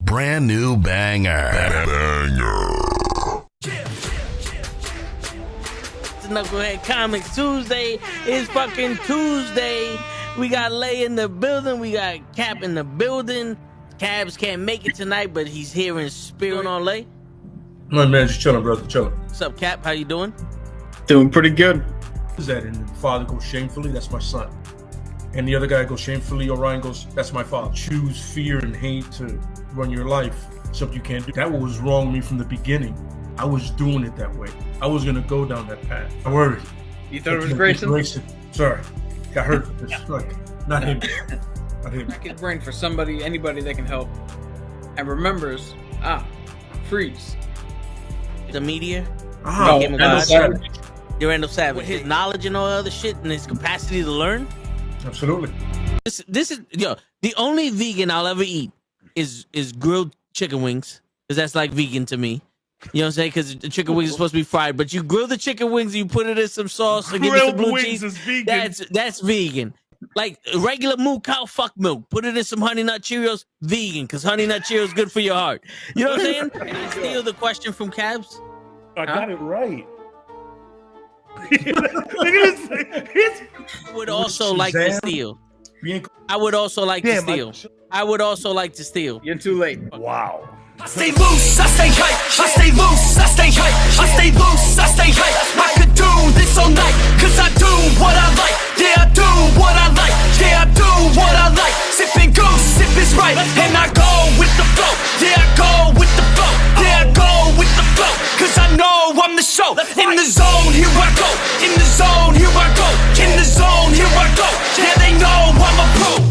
brand new banger. It's Nukkle HeDD Comics Tuesday. It's fucking Tuesday. We got Lay in the building. We got Cap in the building. Cabs can't make it tonight, but he's here in spirit. On Lay. No, man, just chilling, brother, chilling. What's up, Cap? How you doing? Doing pretty good. Is that and the father goes shamefully? That's my son. And the other guy goes shamefully. Orion goes, that's my father. Choose fear and hate to run your life. Something you can't do. That was wrong with me from the beginning. I was doing it that way. I was gonna go down that path. I worried. You thought it was Grayson? Sorry, got hurt. Like not him. Not him. Crack his brain for somebody, anybody that can help, and remembers. Freeze. The media. Randall Savage. Randall Savage. With his knowledge and all other shit and his capacity to learn. Absolutely. This is the only vegan I'll ever eat is grilled chicken wings, because that's like vegan to me. You know what I'm saying? Because the chicken wings are supposed to be fried, but you grill the chicken wings, you put it in some sauce, and give it some blue cheese. Is vegan. That's vegan. Like regular moo cow fuck milk, put it in some Honey Nut Cheerios, vegan, because Honey Nut Cheerios good for your heart. You know what I'm saying? And I steal the question from Cabs. I got it right. I would also like to steal. I would also like to steal. I would also like to steal. You're too late. Wow. I stay loose, I stay hype. I stay loose, I stay hype. I stay loose, I stay hype. I could do this all night, cause I do what I like. Yeah, I do what I like. Yeah, I do what I like. Sipping goose, sip is right. And I go with the flow. Yeah, I go with the flow. Yeah, I go with the flow. Cause I know I'm the show. In the zone, here I go. In the zone, here I go. In the zone, here I go. Yeah, they know I'm a pro.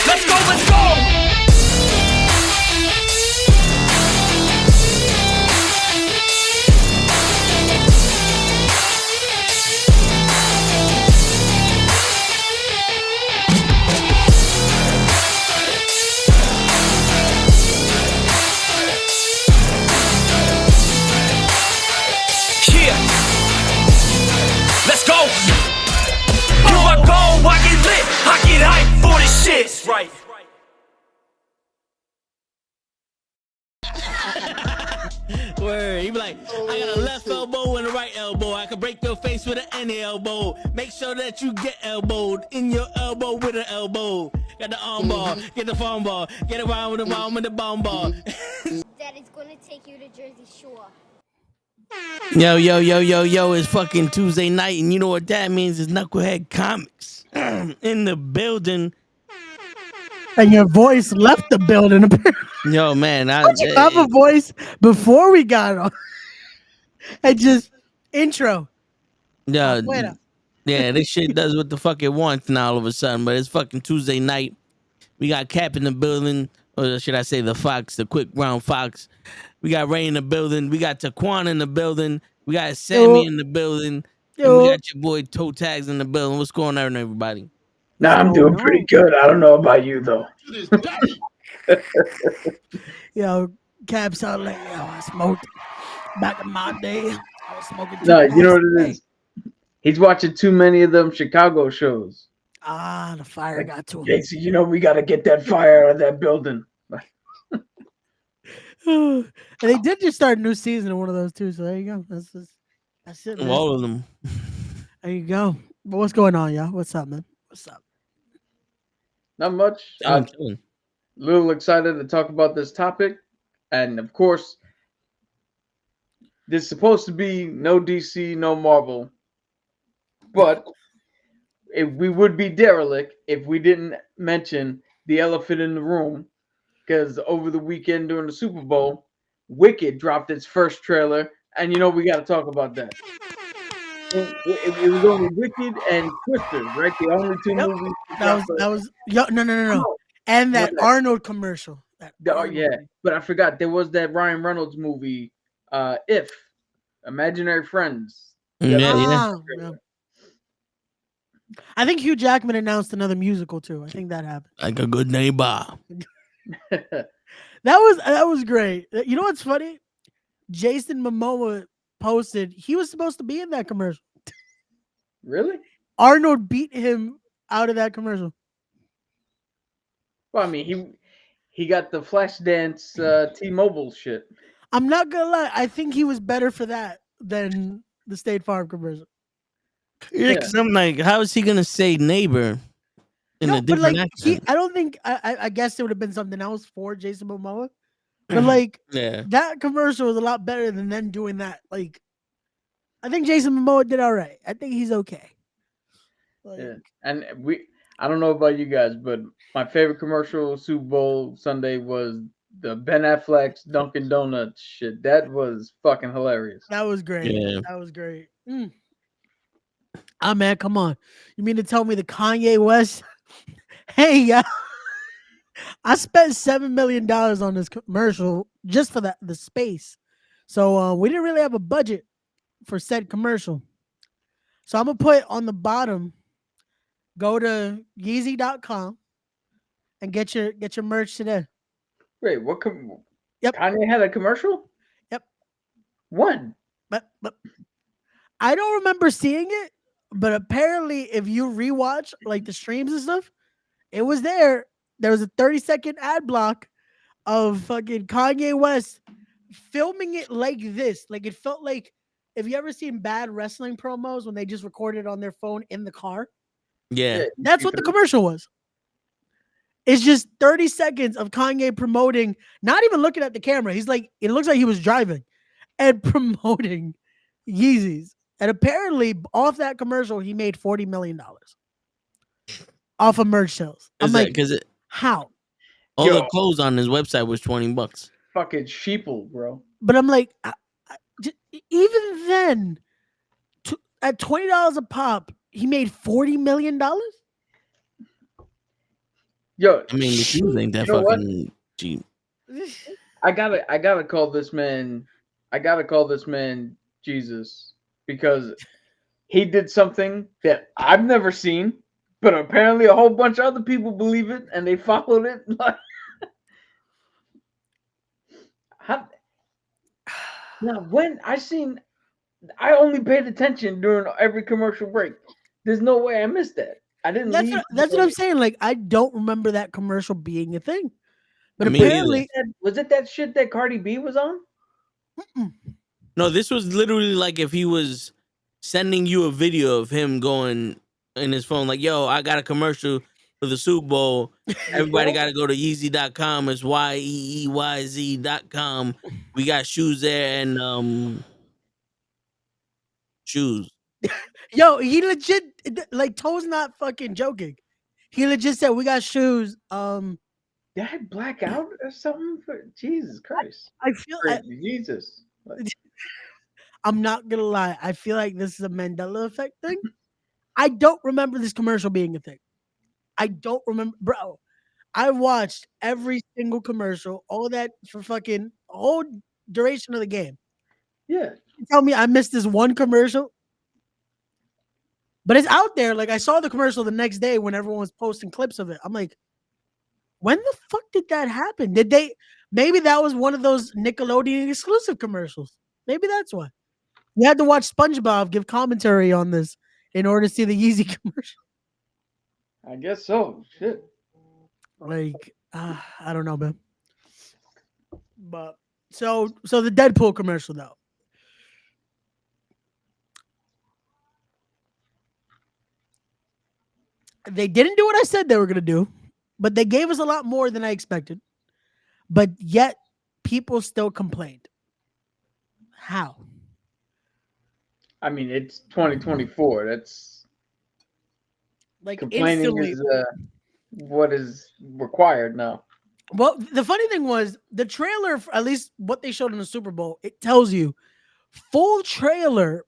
Let's go, let's go! Yeah! Let's go! Here I go, I get lit, I get hyped for this shit! That's right. Word. He be like, I got a left elbow and a right elbow. I can break your face with an any elbow. Make sure that you get elbowed in your elbow with an elbow. Got the arm ball, get the phone ball, get around with the bomb with the bomb ball. Daddy's gonna take you to Jersey Shore. Yo, it's fucking Tuesday night, and you know what that means? It's Nukkle HeDD Comics in the building. And your voice left the building. Yo, man. Don't you have a voice before we got on? And just intro. Yeah, this shit does what the fuck it wants now all of a sudden, but it's fucking Tuesday night. We got Cap in the building, or should I say the Fox, the quick brown fox. We got Ray in the building. We got Taquan in the building. We got Sammy in the building. And we got your boy Toe Tags in the building. What's going on, everybody? Nah, I'm doing pretty good. I don't know about you though. Yo, Cap sound like, yo, I smoked back in my day. I was smoking. No, you know what it is? He's watching too many of them Chicago shows. The fire got to him. Casey, you know we got to get that fire out of that building. And they did just start a new season of one of those too. So there you go. That's it. Man. All of them. There you go. But what's going on, y'all? What's up, man? What's up? Not much. I'm a little excited to talk about this topic. And of course, there's supposed to be no DC, no Marvel. But we would be derelict if we didn't mention the elephant in the room. Because over the weekend during the Super Bowl, Wicked dropped its first trailer. And you know, we got to talk about that. It was only Wicked and Twister, right? The only two movies. No. And that Arnold commercial. Yeah, but I forgot there was that Ryan Reynolds movie, If Imaginary Friends. Yeah. I think Hugh Jackman announced another musical too. I think that happened. Like a good neighbor. That was great. You know what's funny? Jason Momoa posted he was supposed to be in that commercial. Really? Arnold beat him out of that commercial? Well, I mean, he got the Flashdance T-Mobile shit. I'm not gonna lie. I think he was better for that than the State Farm commercial. Yeah, because I'm like, how is he gonna say neighbor in a But different like accent? I don't think I guess it would have been something else for Jason Momoa. But like Yeah. that commercial was a lot better than them doing that. Like I think Jason Momoa did all right. I think he's okay. Like, Yeah, and I don't know about you guys, but my favorite commercial Super Bowl Sunday was the Ben Affleck's Dunkin' Donuts shit. That was fucking hilarious. that was great. Yeah. That was great. Ah man, come on. You mean to tell me the Kanye West? Hey, yeah. I spent $7 million on this commercial just for the space. So we didn't really have a budget for said commercial. So I'm gonna put on the bottom, go to Yeezy.com and get your merch today. Wait, what? Yep. Kanye had a commercial? Yep. When? But I don't remember seeing it, but apparently if you rewatch like the streams and stuff, it was there. There was a 30-second ad block of fucking Kanye West filming it like this. Like it felt like, have you ever seen bad wrestling promos when they just recorded on their phone in the car? Yeah. That's what the commercial was. It's just 30 seconds of Kanye promoting, not even looking at the camera. He's like, it looks like he was driving and promoting Yeezys. And apparently, off that commercial, he made $40 million off of merch sales. I'm like, because how? All the clothes on his website was $20. Fucking sheeple, bro. But I'm like, even then, at $20 a pop, he made $40 million. Yo, I mean, the shoes ain't that fucking cheap. I gotta call this man. I gotta call this man Jesus, because he did something that I've never seen, but apparently a whole bunch of other people believe it and they followed it. Now, when I only paid attention during every commercial break. There's no way I missed that. I didn't leave. That's what I'm saying. Like, I don't remember that commercial being a thing. But Me apparently, was it that shit that Cardi B was on? No, this was literally like if he was sending you a video of him going in his phone, like, yo, I got a commercial for the Super Bowl. Everybody got to go to Yeezy.com. It's YEEYZ.com. We got shoes there and shoes. yo, he legit, like, Toe's not fucking joking. He legit said, we got shoes. Did I black out or something? Jesus Christ. I feel Jesus. I'm not gonna lie. I feel like this is a Mandela effect thing. I don't remember this commercial being a thing. I don't remember, bro. I watched every single commercial, all that for fucking whole duration of the game. Yeah. You tell me I missed this one commercial, but it's out there. Like, I saw the commercial the next day when everyone was posting clips of it. I'm like, when the fuck did that happen? Maybe that was one of those Nickelodeon exclusive commercials. Maybe that's why. You had to watch SpongeBob give commentary on this in order to see the Yeezy commercial. I guess so. Shit. Like, I don't know, man. But so the Deadpool commercial though. They didn't do what I said they were gonna do, but they gave us a lot more than I expected. But yet, people still complained. How? I mean, it's 2024. That's Like, complaining instantly. is what is required now. Well, the funny thing was the trailer, at least what they showed in the Super Bowl, it tells you full trailer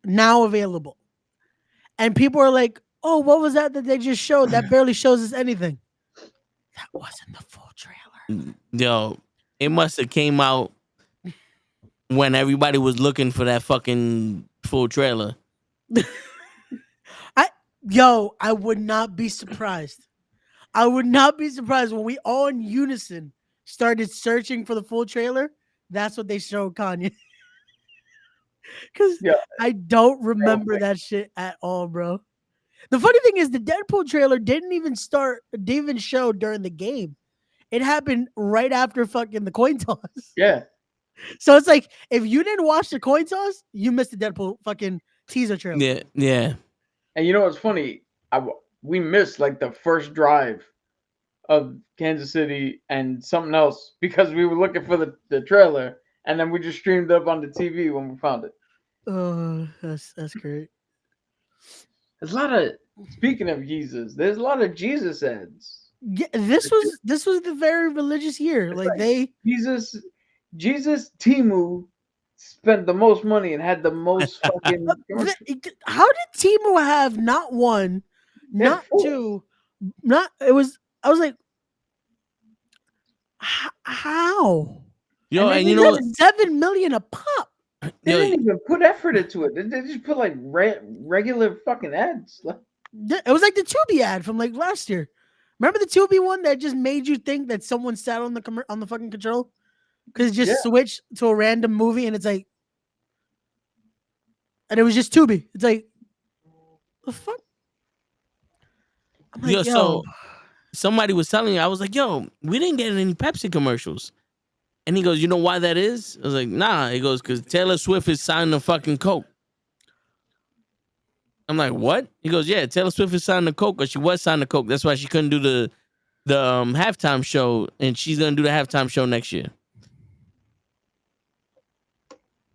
now available. And people are like, oh, what was that they just showed? That barely shows us anything. That wasn't the full trailer. Yo, it must have came out when everybody was looking for that fucking full trailer. I would not be surprised. I would not be surprised when we all in unison started searching for the full trailer. That's what they showed Kanye. Because I don't remember that shit at all, bro. The funny thing is, the Deadpool trailer didn't even show during the game. It happened right after fucking the coin toss. Yeah. So it's like, if you didn't watch the coin toss, you missed the Deadpool fucking teaser trailer. Yeah, yeah. And you know what's funny? We missed like the first drive of Kansas City and something else because we were looking for the trailer, and then we just streamed it up on the TV when we found it. Oh, that's great. There's a lot of, speaking of Jesus, there's a lot of Jesus ads. Yeah, this was the very religious year. Like Jesus Timu spent the most money and had the most fucking. How did Timo have not one, not two, not? It was. I was like, how? Yo, and you know, know, 7 million a pop. They didn't even put effort into it. They just put like regular fucking ads. It was like the Tubi ad from like last year. Remember the Tubi one that just made you think that someone sat on the fucking control because it just switched to a random movie and it's like, and it was just Tubi. It's like, the fuck. I'm like, so somebody was telling me, I was like, yo, we didn't get any Pepsi commercials. And he goes, you know why that is? I was like, nah. He goes, because Taylor Swift is signing the fucking Coke. I'm like, what? He goes, yeah, Taylor Swift is signing the Coke, or she was signing the Coke. That's why she couldn't do the halftime show, and she's gonna do the halftime show next year.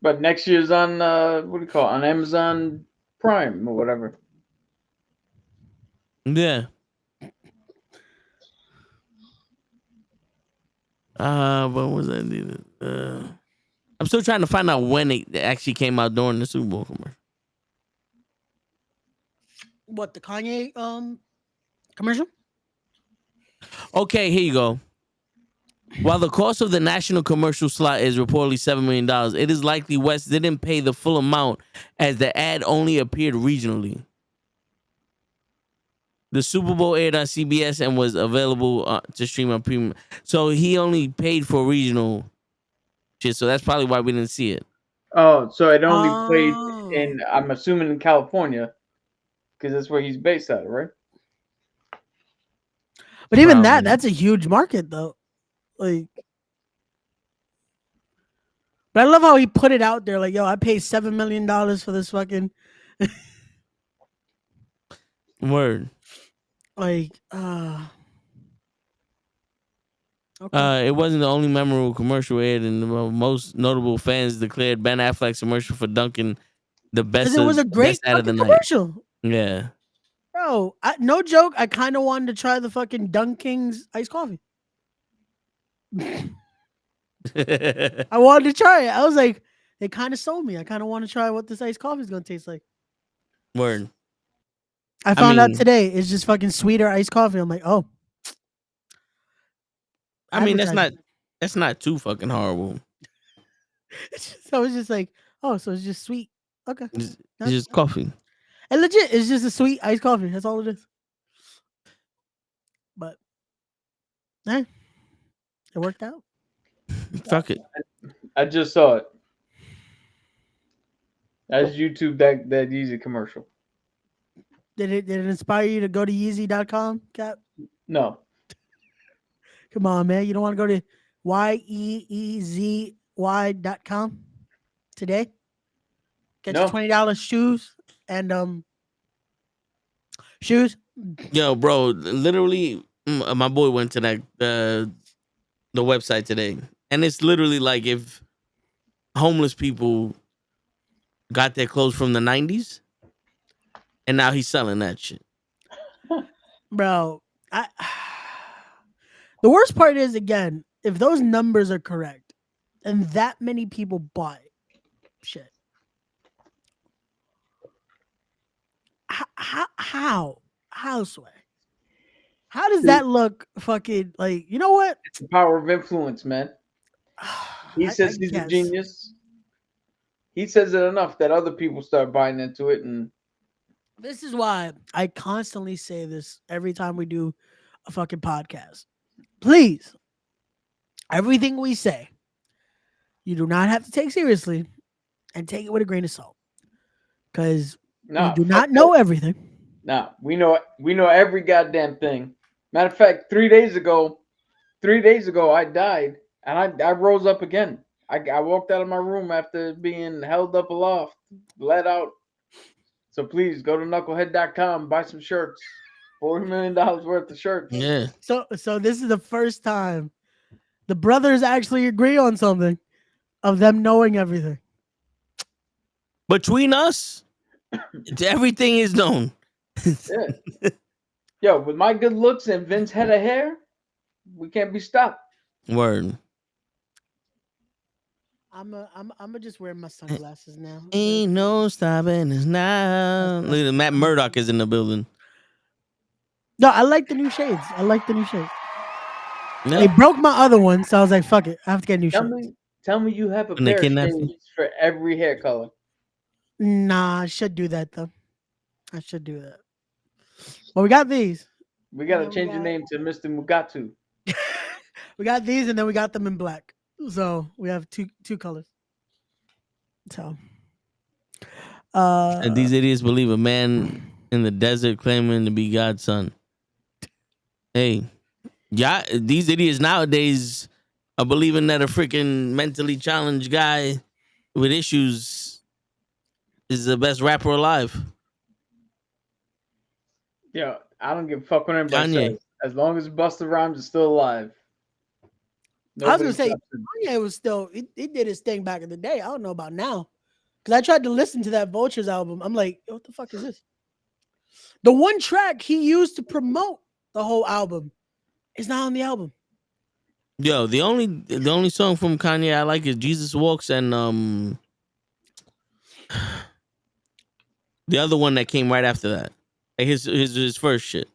But next year's on what do you call it? On Amazon Prime or whatever. Yeah. What was that? I'm still trying to find out when it actually came out during the Super Bowl commercial. What, the Kanye commercial? Okay, here you go. While the cost of the national commercial slot is reportedly $7 million, it is likely West didn't pay the full amount as the ad only appeared regionally. The Super Bowl aired on CBS and was available to stream on premium. So he only paid for regional shit. So that's probably why we didn't see it. Oh, so it only played in, I'm assuming, in California, because that's where he's based out of, right? But even that's a huge market, though. Like, but I love how he put it out there. Like, yo, I paid $7 million for this fucking word. Like, okay. It wasn't the only memorable commercial aired, and the most notable fans declared Ben Affleck's commercial for Dunkin' the best. It was a great out of the commercial. Night. Yeah, bro. No joke. I kind of wanted to try the fucking Dunkin's iced coffee. I wanted to try it. I was like, they kind of sold me. I kind of want to try what this iced coffee is gonna taste like. Word. I found out today it's just fucking sweeter iced coffee. I'm like, oh. I mean, that's not too fucking horrible. So it's just like, oh, so it's just sweet. Okay. It's just coffee. And legit, it's just a sweet iced coffee. That's all it is. But it worked out. Fuck it. I just saw it. That's YouTube that Yeezy commercial. Did it inspire you to go to Yeezy.com, Cap? No. Come on, man. You don't want to go to YEEZY.com today? Get your $20 shoes and shoes. Yo, bro, literally, my boy went to that the website today, and it's literally like if homeless people got their clothes from the 90s, and now he's selling that shit. Bro, the worst part is, again, if those numbers are correct, and that many people bought it, shit. How Sway? How does that look fucking like, you know what? It's the power of influence, man. He says he's a genius. He says it enough that other people start buying into it. And this is why I constantly say this every time we do a fucking podcast. Please, everything we say, you do not have to take seriously and take it with a grain of salt. Because we do not know everything. Nah, we know every goddamn thing. Matter of fact, 3 days ago, I died and I rose up again. I walked out of my room after being held up aloft, let out. So please go to knucklehead.com, buy some shirts. $40 million worth of shirts. Yeah. So this is the first time the brothers actually agree on something of them knowing everything. Between us, everything is known. Yeah. Yo, with my good looks and Vince's head of hair, we can't be stopped. Word. I'm just wearing my sunglasses now. Ain't no stopping us now. Look at Matt Murdock is in the building. No, I like the new shades. Yeah. They broke my other one, so I was like, fuck it. I have to get new shades. Tell me you have a When they pair of kidnapped shades you? for every hair color. Nah, I should do that though. I should do that. Well, we got these. We gotta we change your got- name to Mr. Mugatu. We got these, and then we got them in black. So we have two colors. So, And these idiots believe a man in the desert claiming to be God's son. Hey, yeah, these idiots nowadays are believing that a freaking mentally challenged guy with issues is the best rapper alive. Yeah, I don't give a fuck what anybody Kanye. says. As long as Busta Rhymes is still alive. I was gonna Nobody say stops him. Kanye was still he did his thing back in the day. I don't know about now, because I tried to listen to that Vultures album. I'm like, what the fuck is this? The one track he used to promote the whole album is not on the album. Yo, the only song from Kanye I like is Jesus Walks and the other one that came right after that. Like his first shit.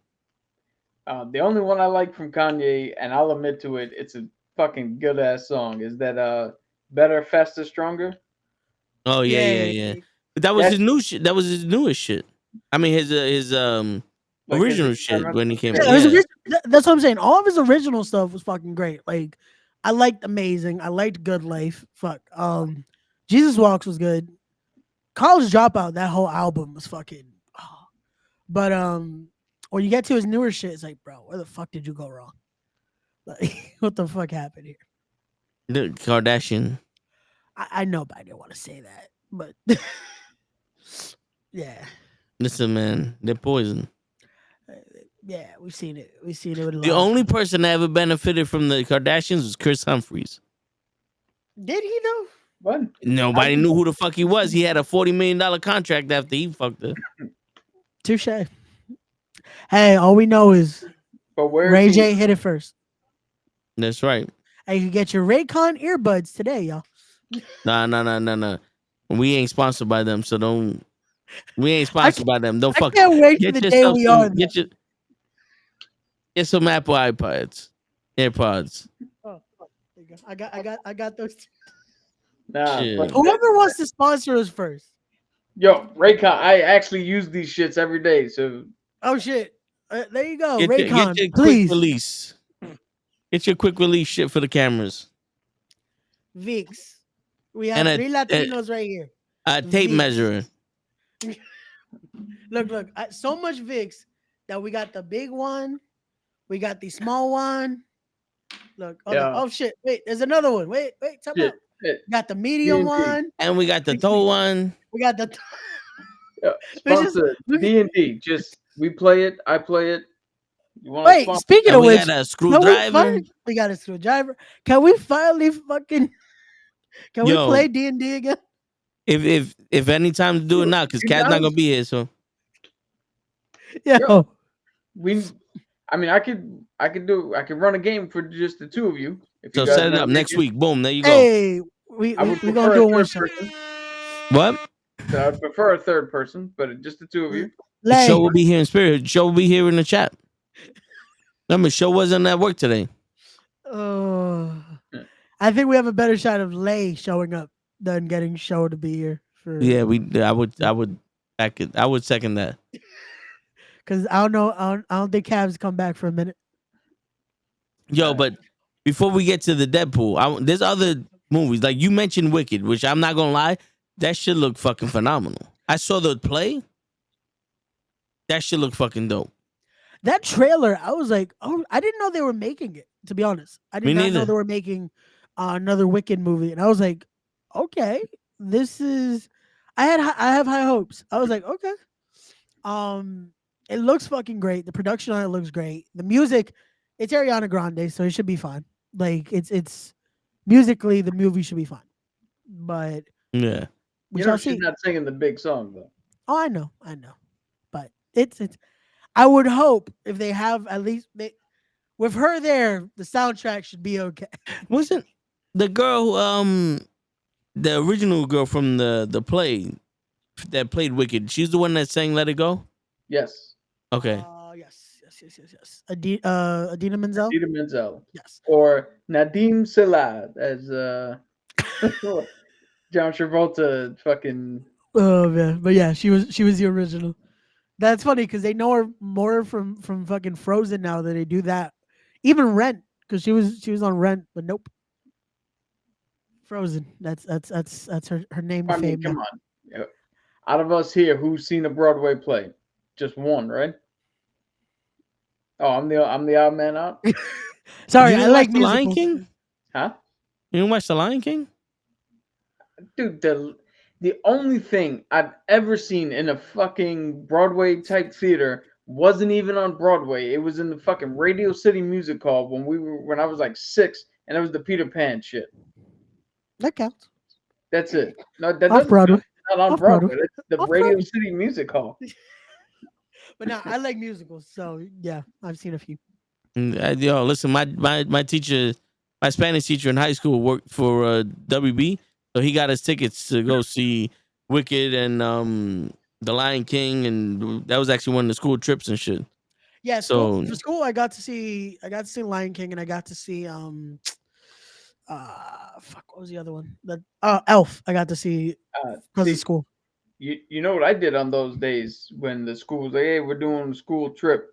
The only one I like from Kanye, and I'll admit to it, it's a fucking good ass song, is that Better, Faster, Stronger. Oh yeah. But that was That's- his new shit. That was his newest shit. I mean his Like original his shit experimental when he came shit. out. Yeah, Yeah. that's what I'm saying. All of his original stuff was fucking great. Like, I liked Amazing. I liked Good Life. Fuck. Jesus Walks was good. College Dropout, that whole album was fucking. Oh. But when you get to his newer shit, it's like, bro, where the fuck did you go wrong? Like, what the fuck happened here? The Kardashian. I know, but I didn't want to say that. But yeah, Listen, man, they're poison. yeah, we've seen it. We've seen it with a The lot of- only person that ever benefited from the Kardashians was Chris Humphries. Did he though? What? Nobody knew who the fuck he was. He had a $40 million contract after he fucked her. Touche. Hey, all we know is But where Ray is he? J hit it first. That's right. Hey, you can get your Raycon earbuds today, y'all. Nah. We ain't sponsored by them, so don't. We ain't sponsored by them. Don't I fuck. can't wait for Get the day yourself we some. are. Get some Apple iPods, AirPods. Oh, there you go. I got those. Nah. Shit. fuck Whoever that. wants to sponsor us first. Yo, Raycon, I actually use these shits every day. So Oh shit! There you go, Get Raycon. your quick Please, release. Get your quick release shit for the cameras. Vix. We have And three Latinos right here. Tape Vix. measure. Look. So much Vix that we got the big one, we got the small one. Look. Yeah. Oh shit! Wait, there's another one. Wait. Time Shit, out. shit. We got the medium D&D. one. And we got the toe one. We got the. Yeah, Which is- sponsor D&D. Just we play it. I play it. You want Wait, speaking And of we which, got a screwdriver. we got a screwdriver. Can we finally fucking? Can we Yo. play D&D again? If any time to do it now, because You Cat's not guys- gonna be here. So Yo. I mean, I could run a game for just the two of you. If you guys set it wanna up make next it. week. Boom, there you go. Hey, we I would gonna prefer do a a one third shot. person. What? So I would prefer a third person, but just the two of you. The show Lay. will be here in spirit. The show will be here in the chat. Remember, show wasn't at work today. I think we have a better shot of Lay showing up than getting Show to be here. Yeah, I would back it. I would second that. Because I don't know. I don't think Cavs come back for a minute. Yo, but before we get to the Deadpool, there's other movies. Like you mentioned Wicked, which I'm not gonna lie, that shit looked fucking phenomenal. I saw the play. That shit look fucking dope. That trailer, I was like, oh, I didn't know they were making it. To be honest, I did Me not know neither. they were making another Wicked movie, and I was like, okay, this is. I have high hopes. I was like, okay, it looks fucking great. The production on it looks great. The music, it's Ariana Grande, so it should be fine. Like it's musically, the movie should be fine. But Yeah. we You know shall she's see. not singing the big song though. Oh, I know, but it's. I would hope if they have at least with her there, the soundtrack should be okay. Wasn't the girl the original girl from the play that played Wicked? She's the one that sang "Let It Go." Yes. Okay. Yes. Adina Menzel. Peter Menzel. Yes. Or Nadim Salad as John Travolta fucking. Oh man, but yeah, she was the original. That's funny because they know her more from fucking Frozen now that they do that. Even Rent, because she was on Rent, but nope. Frozen. That's her name to I mean, fame. come now. on. Yeah. Out of us here, who's seen a Broadway play? Just one, right? Oh, I'm the odd man out. Sorry, You I didn't like watch The Lion musicals. King? Huh? You didn't watch The Lion King? Dude, the only thing I've ever seen in a fucking Broadway type theater wasn't even on Broadway. It was in the fucking Radio City Music Hall when I was like 6, and it was the Peter Pan shit. That counts. That's it. No, that Off doesn't Broadway. count. It's not on Off Broadway. Broadway. It's the Off Radio Broadway. City Music Hall. But now I like musicals, so yeah, I've seen a few. Yo, listen, my teacher, my Spanish teacher in high school worked for WB, so he got us tickets to go see Wicked and The Lion King, and that was actually one of the school trips and shit. Yeah, So for school I got to see Lion King, and I got to see what was the other one? Elf. I got to see because of school. You know what I did on those days when the school was like, hey, we're doing a school trip.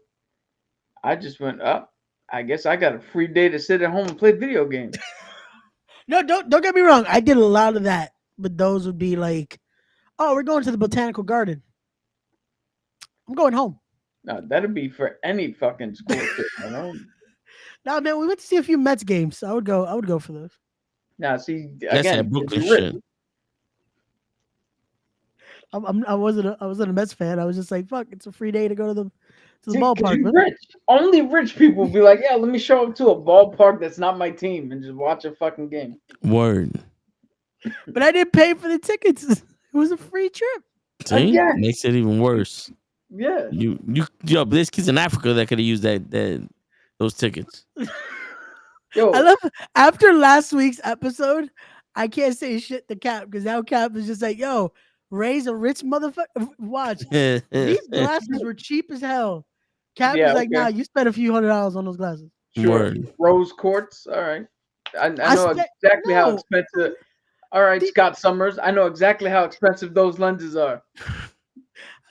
I just went up. I guess I got a free day to sit at home and play video games. No, don't get me wrong. I did a lot of that, but those would be like, oh, we're going to the botanical garden. I'm going home. No, that'd be for any fucking school trip, you know? Nah, man, we went to see a few Mets games. So I would go for those. Now, see, that's again, that Brooklyn you're rich. shit. I wasn't a Mets fan. I was just like, fuck, it's a free day to go to the See, 'cause ballpark. you're man. rich. Only rich people be like, yeah, let me show up to a ballpark that's not my team and just watch a fucking game. Word. But I didn't pay for the tickets. It was a free trip. See, Again. makes it even worse. Yeah. Yo, there's kids in Africa that could have used those tickets. Yo, I love after last week's episode, I can't say shit to Cap because now Cap is just like, yo, Ray's a rich motherfucker. Watch. These glasses were cheap as hell. Cap Yeah, is like, okay. nah, you spent a few $100s on those glasses. sure. Word. Rose quartz. All right. I I know spent- exactly how no. expensive. All right, Scott Summers. I know exactly how expensive those lenses are.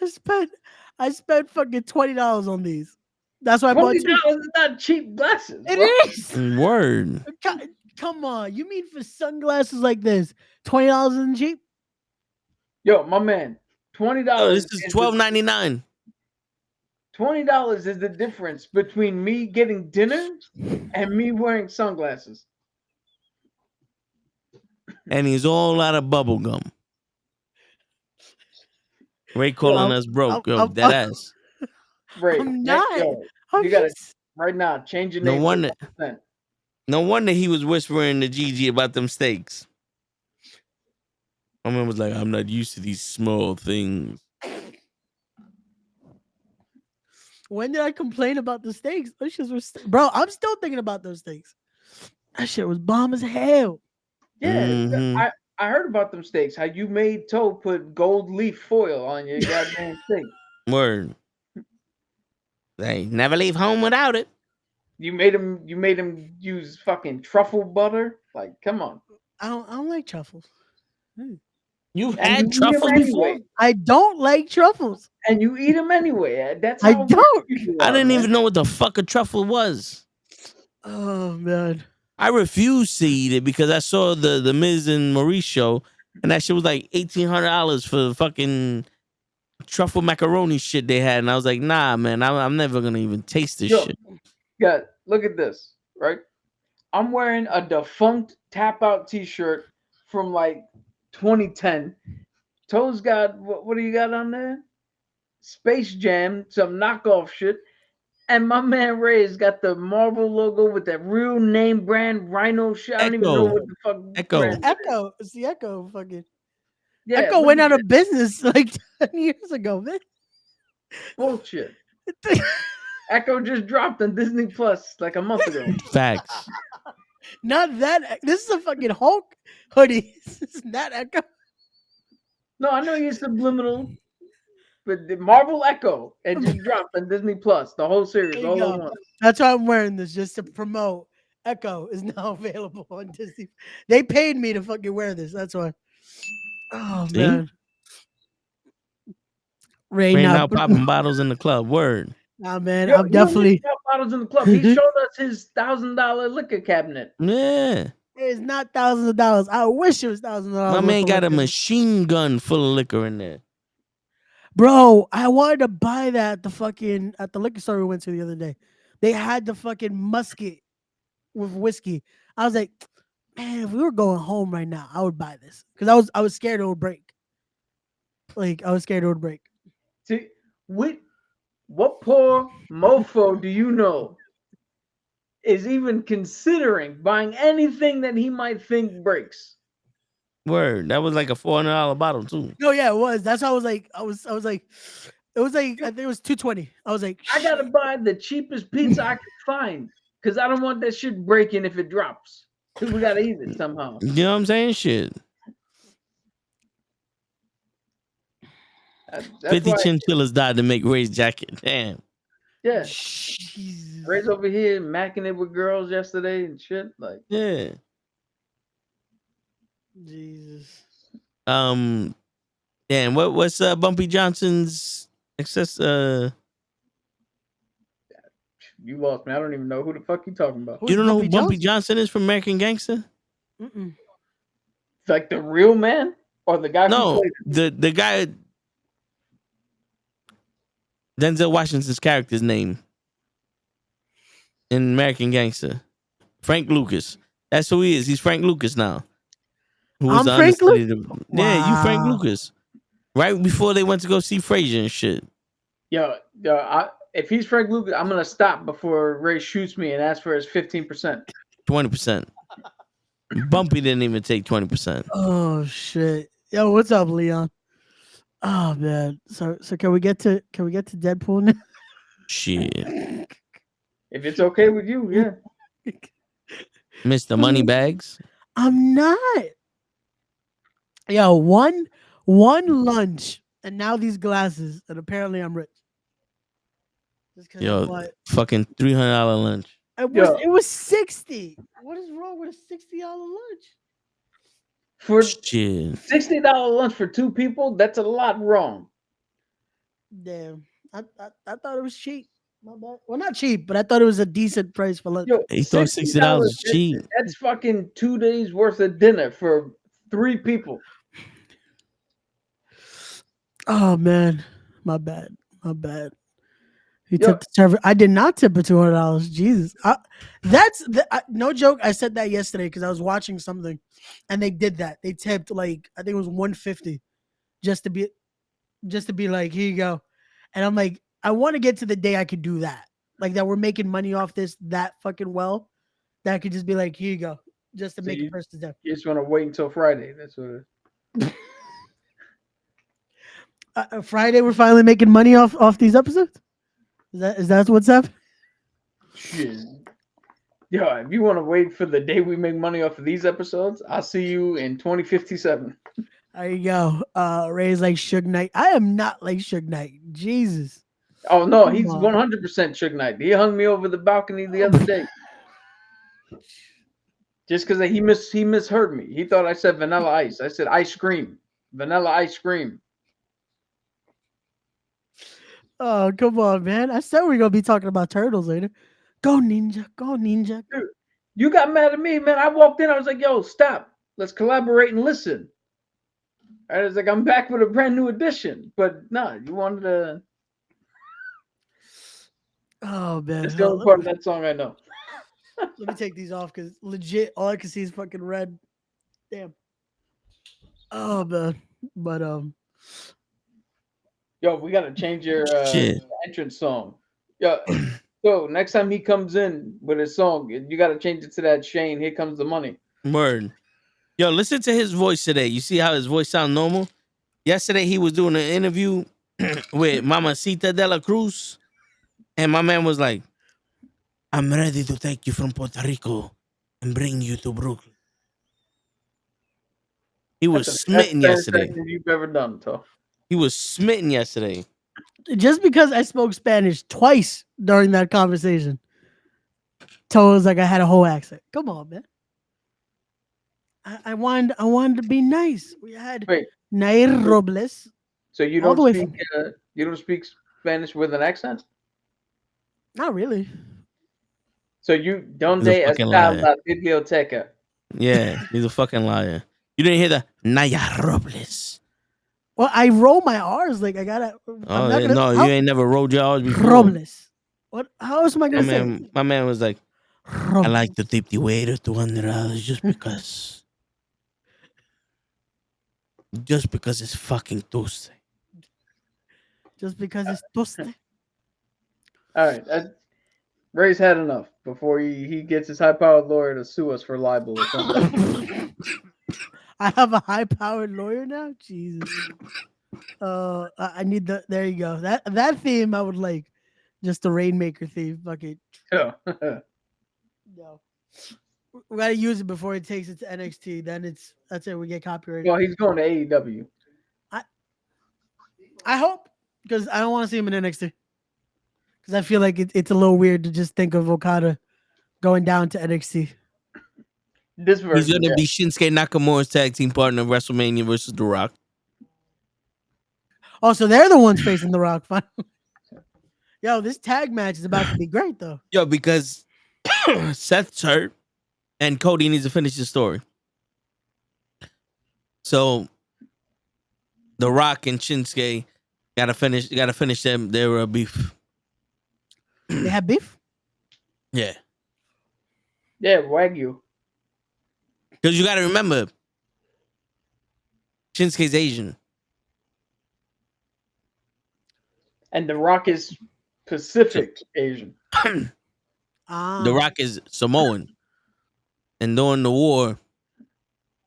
I spent fucking $20 on these. That's why I bought $20 two. is not cheap glasses. It bro. is. Word. Come on. You mean for sunglasses like this, $20 isn't cheap? Yo, my man, $20. Oh, this is $12.99. $20 is the difference between me getting dinner and me wearing sunglasses. And he's all out of bubble gum. Ray calling us broke, yo, that ass. Right. I'm not. You gotta right now change your No name. wonder. to 1%. No wonder he was whispering to Gigi about them steaks. My man was like, I'm not used to these small things. When did I complain about the steaks? Those shits were bro, I'm still thinking about those steaks. That shit was bomb as hell. Yeah, Mhm. I heard about them steaks. How you made Toe put gold leaf foil on your goddamn steak. Word. They never leave home without it. You made him use fucking truffle butter. Like, come on. I don't like truffles. You And had you eat 'em truffles before? anyway. I don't like truffles. And you eat them anyway. That's I how don't. you I are, didn't man. even know what the fuck a truffle was. Oh man. I refused to eat it because I saw the Miz and Maurice show, and that shit was like $1,800 for fucking truffle macaroni shit they had, and I was like, nah, man, I'm never gonna even taste this shit. Yeah, look at this, right? I'm wearing a defunct Tap Out T-shirt from like 2010. Toes got what do you got on there? Space Jam, some knockoff shit. And my man Ray's got the Marvel logo with that real name brand Rhino shit. I don't even know what the fuck Echo. brand it is. Echo. It's the Echo. Fucking Yeah, Echo look went at out of business like 10 years ago, man. bullshit. Echo just dropped on Disney Plus like a month ago. Facts. Not that. This is a fucking Hulk hoodie. This is not Echo. No, I know you're subliminal, but the Marvel Echo it just dropped on Disney Plus, the whole series, There you all go. at once. That's why I'm wearing this, just to promote. Echo is now available on Disney. They paid me to fucking wear this. That's why. Oh See? man. Ray Right now, now popping bottles in the club. Word. nah, man. Yo, I'm definitely. bottles in the club. He showed us his $1,000 liquor cabinet. Yeah. It's not thousands of dollars. I wish it was thousands of dollars. My man got a machine gun full of liquor in there. Bro, I wanted to buy that at the liquor store we went to the other day. They had the fucking musket with whiskey. I was like, man, if we were going home right now, I would buy this because I was scared it would break. Like I was scared it would break. See, what poor mofo do you know is even considering buying anything that he might think breaks? Word. That was like a $400 bottle too. No, yeah, it was. That's how I was like, I was like, it was like I think it was $220. I was like, I gotta buy the cheapest pizza I can find because I don't want that shit breaking if it drops. Because we gotta eat it somehow. You know what I'm saying? Shit. That's 50 why, chinchillas died to make Ray's jacket. Damn. yeah. Jesus. Ray's over here macking it with girls yesterday and shit. Like, Yeah. Jesus. Damn, what's Bumpy Johnson's excess you lost me. I don't even know who the fuck you talking about. you don't know who Bumpy Johnson is from American Gangster? Mm-mm. It's like the real man or the guy who No, played the guy Denzel Washington's character's name in American Gangster. Frank Lucas. That's who he is. He's Frank Lucas now. Who was I'm the Frank understudy Yeah, you Frank Wow. Lucas. Right before they went to go see Frasier and shit. Yo, if he's Frank Lucas, I'm gonna stop before Ray shoots me and ask for his 15%. 20%. Bumpy didn't even take 20%. Oh shit. Yo, what's up, Leon? Oh man. So can we get to Deadpool now? Shit. If it's okay with you, yeah. Mr. Moneybags. I'm not. Yo, one lunch and now these glasses, and apparently I'm rich. Just 'cause Yo, of what? fucking $300 lunch. It was 60. What is wrong with a $60 lunch? For Shit. $60 lunch for two people, that's a lot wrong. Damn. I thought it was cheap. My bad. Well, not cheap, but I thought it was a decent price for lunch. Yo, He thought $60 was cheap. That's fucking 2 days worth of dinner for 3 people. Oh man, my bad. He tipped the server. I did not tip her $200. Jesus, no joke. I said that yesterday because I was watching something, and they did that. They tipped like I think it was $150, just to be like, here you go. And I'm like, I want to get to the day I could do that, like that we're making money off this that fucking well, that I could just be like, here you go, just to make a person's day. You just want to wait until Friday. That's what it is. Friday, we're finally making money off these episodes. Is that what's up? Shit. Yo, if you want to wait for the day we make money off of these episodes, I'll see you in 2057. There you go. Ray's like Suge Knight. I am not like Suge Knight. Jesus. Oh no, Come he's on. 100% Suge Knight. He hung me over the balcony the other day. Just because he misheard me. He thought I said vanilla ice. I said ice cream. Vanilla ice cream. Oh, come on, man. I said we are going to be talking about turtles later. Go ninja. Go ninja. Dude, you got mad at me, man. I walked in. I was like, yo, stop. Let's collaborate and listen. I was like, I'm back with a brand new edition. But no, you wanted to. Oh man, That's the only part of that song I know. let me take these off because legit, all I can see is fucking red. Damn. Oh man, but Yo, we gotta change your Shit. entrance song. Yo, so next time he comes in with his song, you gotta change it to that Shane. Here comes the money. Word. Yo, listen to his voice today. You see how his voice sound normal? Yesterday he was doing an interview with Mamacita de la Cruz, and my man was like, "I'm ready to take you from Puerto Rico and bring you to Brooklyn." He was That's smitten the best yesterday. acting you've ever done, Tom. He was smitten yesterday. just because I spoke Spanish twice during that conversation, told us like I had a whole accent. Come on, man. I wanted to be nice. We had Wait, Nair Robles. so you All don't the way speak you don't speak Spanish with an accent? Not really. So you donde He's a fucking está liar. la biblioteca? Yeah, he's a fucking liar. You didn't hear the Naya Robles. Well, I roll my R's like I gotta. Oh, I'm not gonna. no, you ain't never rolled your R's before. Robles. What? How else am I gonna say? My man was like, Robles. I like to tip the waiter $200 just because it's fucking Tuesday. Just because it's toasty. All right, Ray's had enough before he gets his high-powered lawyer to sue us for libel or something. I have a high-powered lawyer now. Jesus. I need the. There you go. That theme I would like. Just the Rainmaker theme. Fuck it. Yeah. No. We gotta use it before it takes it to NXT. Then that's it. We get copyrighted. Well, he's going to AEW. I hope because I don't want to see him in NXT. Because I feel like it's a little weird to just think of Okada going down to NXT. This version, He's gonna be Shinsuke Nakamura's tag team partner of WrestleMania versus The Rock. Oh, so they're the ones facing The Rock. Finally. Yo, this tag match is about to be great though. Yo, because Seth's hurt and Cody needs to finish the story. So The Rock and Shinsuke gotta finish their beef. They have beef. Yeah. yeah, Wagyu. Because you gotta remember, Shinsuke's Asian. And The Rock is Pacific Asian. The Rock is Samoan. And during the war,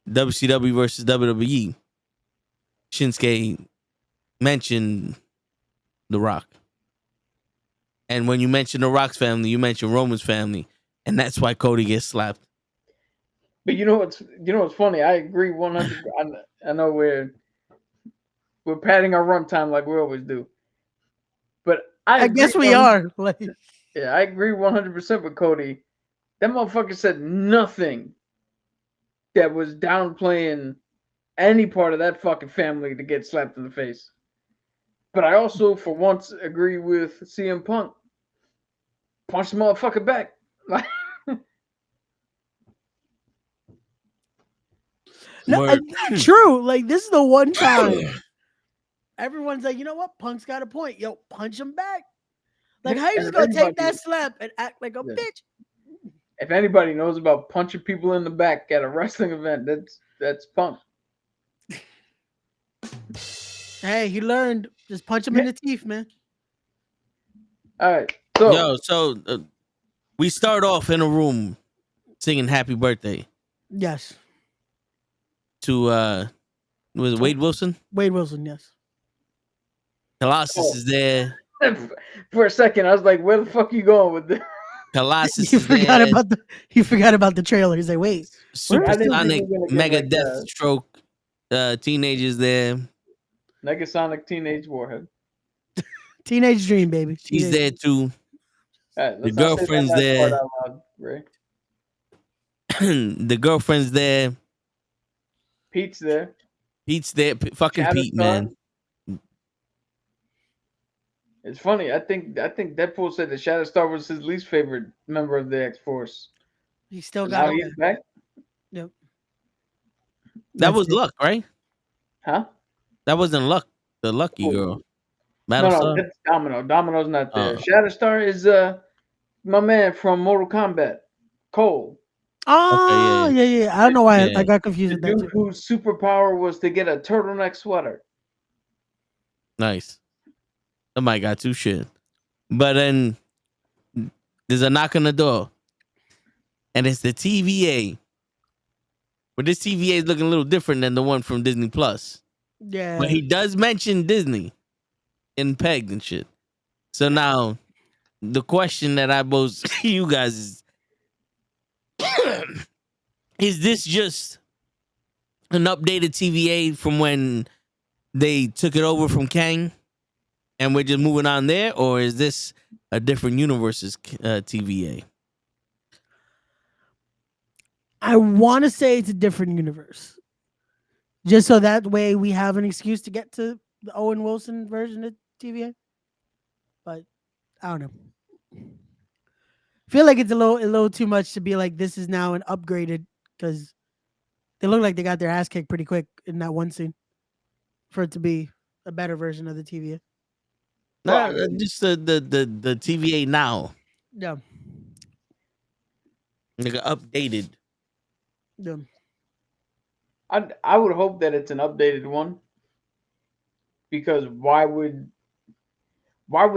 WCW versus WWE, Shinsuke mentioned The Rock. And when you mention The Rock's family, you mention Roman's family. And that's why Cody gets slapped. But you know what's funny? I agree 100. I know we're padding our runtime like we always do. But I guess we are. Like, yeah, I agree 100% with Cody. That motherfucker said nothing that was downplaying any part of that fucking family to get slapped in the face. But I also, for once, agree with CM Punk. Punch the motherfucker back. no, true. Like this is the one time everyone's like, you know what? Punk's got a point. Yo, punch him back. Like, how you just gonna take that slap and act like a bitch? If anybody knows about punching people in the back at a wrestling event, that's Punk. Hey, he learned. Just punch him in the teeth, man. All right. So we start off in a room singing "Happy Birthday" Yes. to was it Wade Wilson? Wade Wilson, yes. Colossus is there. For a second, I was like, "Where the fuck are you going with this?" Colossus You is forgot there. about the trailer. He's like, wait. Supersonic, We're gonna get Mega like Death Stroke, teenagers there. Negasonic Teenage Warhead. Teenage Dream, baby. She's there too. All right, The let's not say that girlfriend's last there. part out loud, Ray. The girlfriend's there. Pete's there. Pete's there. Fucking Shatterstar. Pete, man. It's funny. I think Deadpool said that Shatterstar was his least favorite member of the X-Force. He still And got now it. he's back. Yep. That was Luck, right? Huh? That wasn't the lucky girl. No, Battlestar. that's Domino. Domino's not there. Oh. Shatterstar is my man from Mortal Kombat, Cole. Oh, Okay, yeah. I don't know why yeah. I got confused The with that dude too. whose superpower was to get a turtleneck sweater. Nice. Somebody got two shit. But then there's a knock on the door, and it's the TVA. But this TVA is looking a little different than the one from Disney Plus. Yeah. But he does mention Disney in Peg and shit. So now the question that I pose to you guys is this just an updated TVA from when they took it over from Kang and we're just moving on there? Or is this a different universe's TVA? I want to say it's a different universe. Just so that way we have an excuse to get to the Owen Wilson version of TVA. But I don't know. Feel like it's a little too much to be like this is now an upgraded because they look like they got their ass kicked pretty quick in that one scene for it to be a better version of the TVA. Nah, just the TVA now. Yeah. Like updated. Yeah. I would hope that it's an updated one. Because why would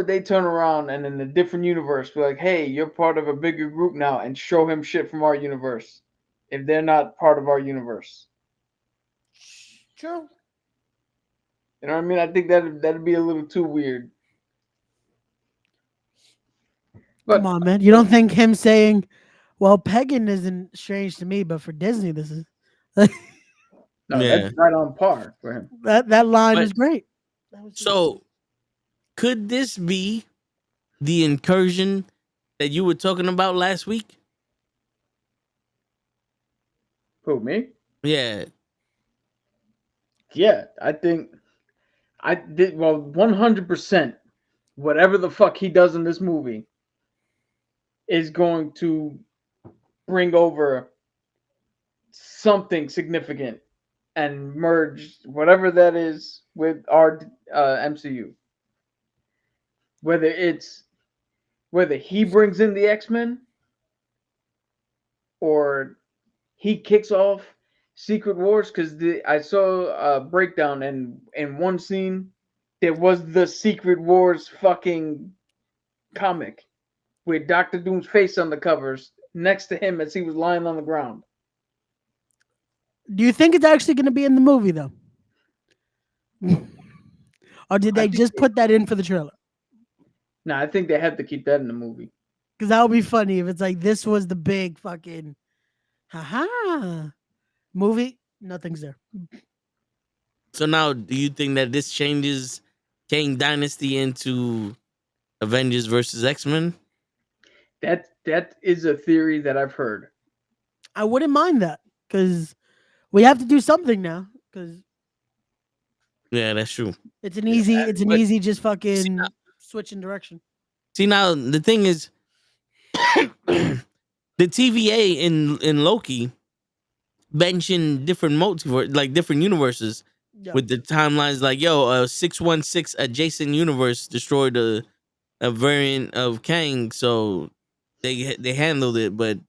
they turn around and in a different universe be like, hey, you're part of a bigger group now and show him shit from our universe if they're not part of our universe? True. You know what I mean? I think that'd be a little too weird. But Come on, man. You don't think him saying, well, Pagan isn't strange to me, but for Disney, this is no, Yeah. that's right on par for him. that line But- was great. So could this be the incursion that you were talking about last week? Who, me? Yeah. Yeah, I think I did 100%. Whatever the fuck he does in this movie is going to bring over something significant and merge whatever that is with our MCU. Whether he brings in the X-Men or he kicks off Secret Wars, because I saw a breakdown and in one scene there was the Secret Wars fucking comic with Doctor Doom's face on the covers next to him as he was lying on the ground. Do you think it's actually going to be in the movie, though? Or did they just put that in for the trailer? No, I think they have to keep that in the movie. Because that would be funny if it's like this was the big fucking haha movie. Nothing's there. So now do you think that this changes Kang Dynasty into Avengers versus X-Men? That is a theory that I've heard. I wouldn't mind that because we have to do something now. Because Yeah, that's true. it's an easy just fucking switch in direction. See, now the thing is the TVA in Loki mentioned different multiverse, like different universes with the timelines. Like, 616 adjacent universe destroyed a variant of Kang, so they handled it. But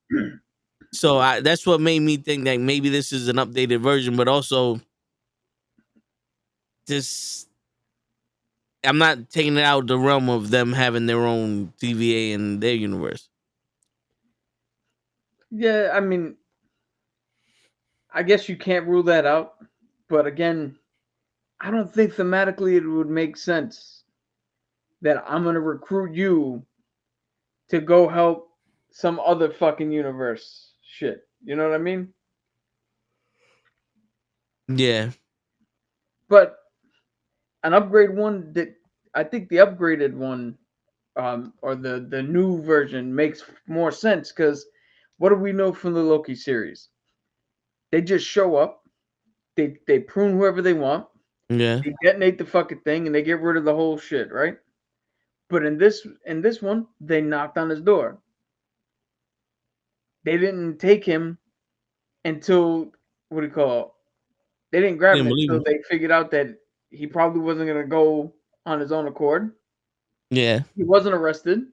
so that's what made me think that maybe this is an updated version, but also just I'm not taking it out of the realm of them having their own TVA in their universe. Yeah, I mean, I guess you can't rule that out. But again, I don't think thematically it would make sense that I'm going to recruit you to go help some other fucking universe shit. You know what I mean? Yeah. But an upgrade one that I think the upgraded one or the new version makes more sense because what do we know from the Loki series? They just show up, they prune whoever they want, Yeah. they detonate the fucking thing, and they get rid of the whole shit, right? But in this one, they knocked on his door. They didn't take him until what do you call They didn't grab him Didn't believe until him. they figured out that he probably wasn't gonna go on his own accord. Yeah. He wasn't arrested.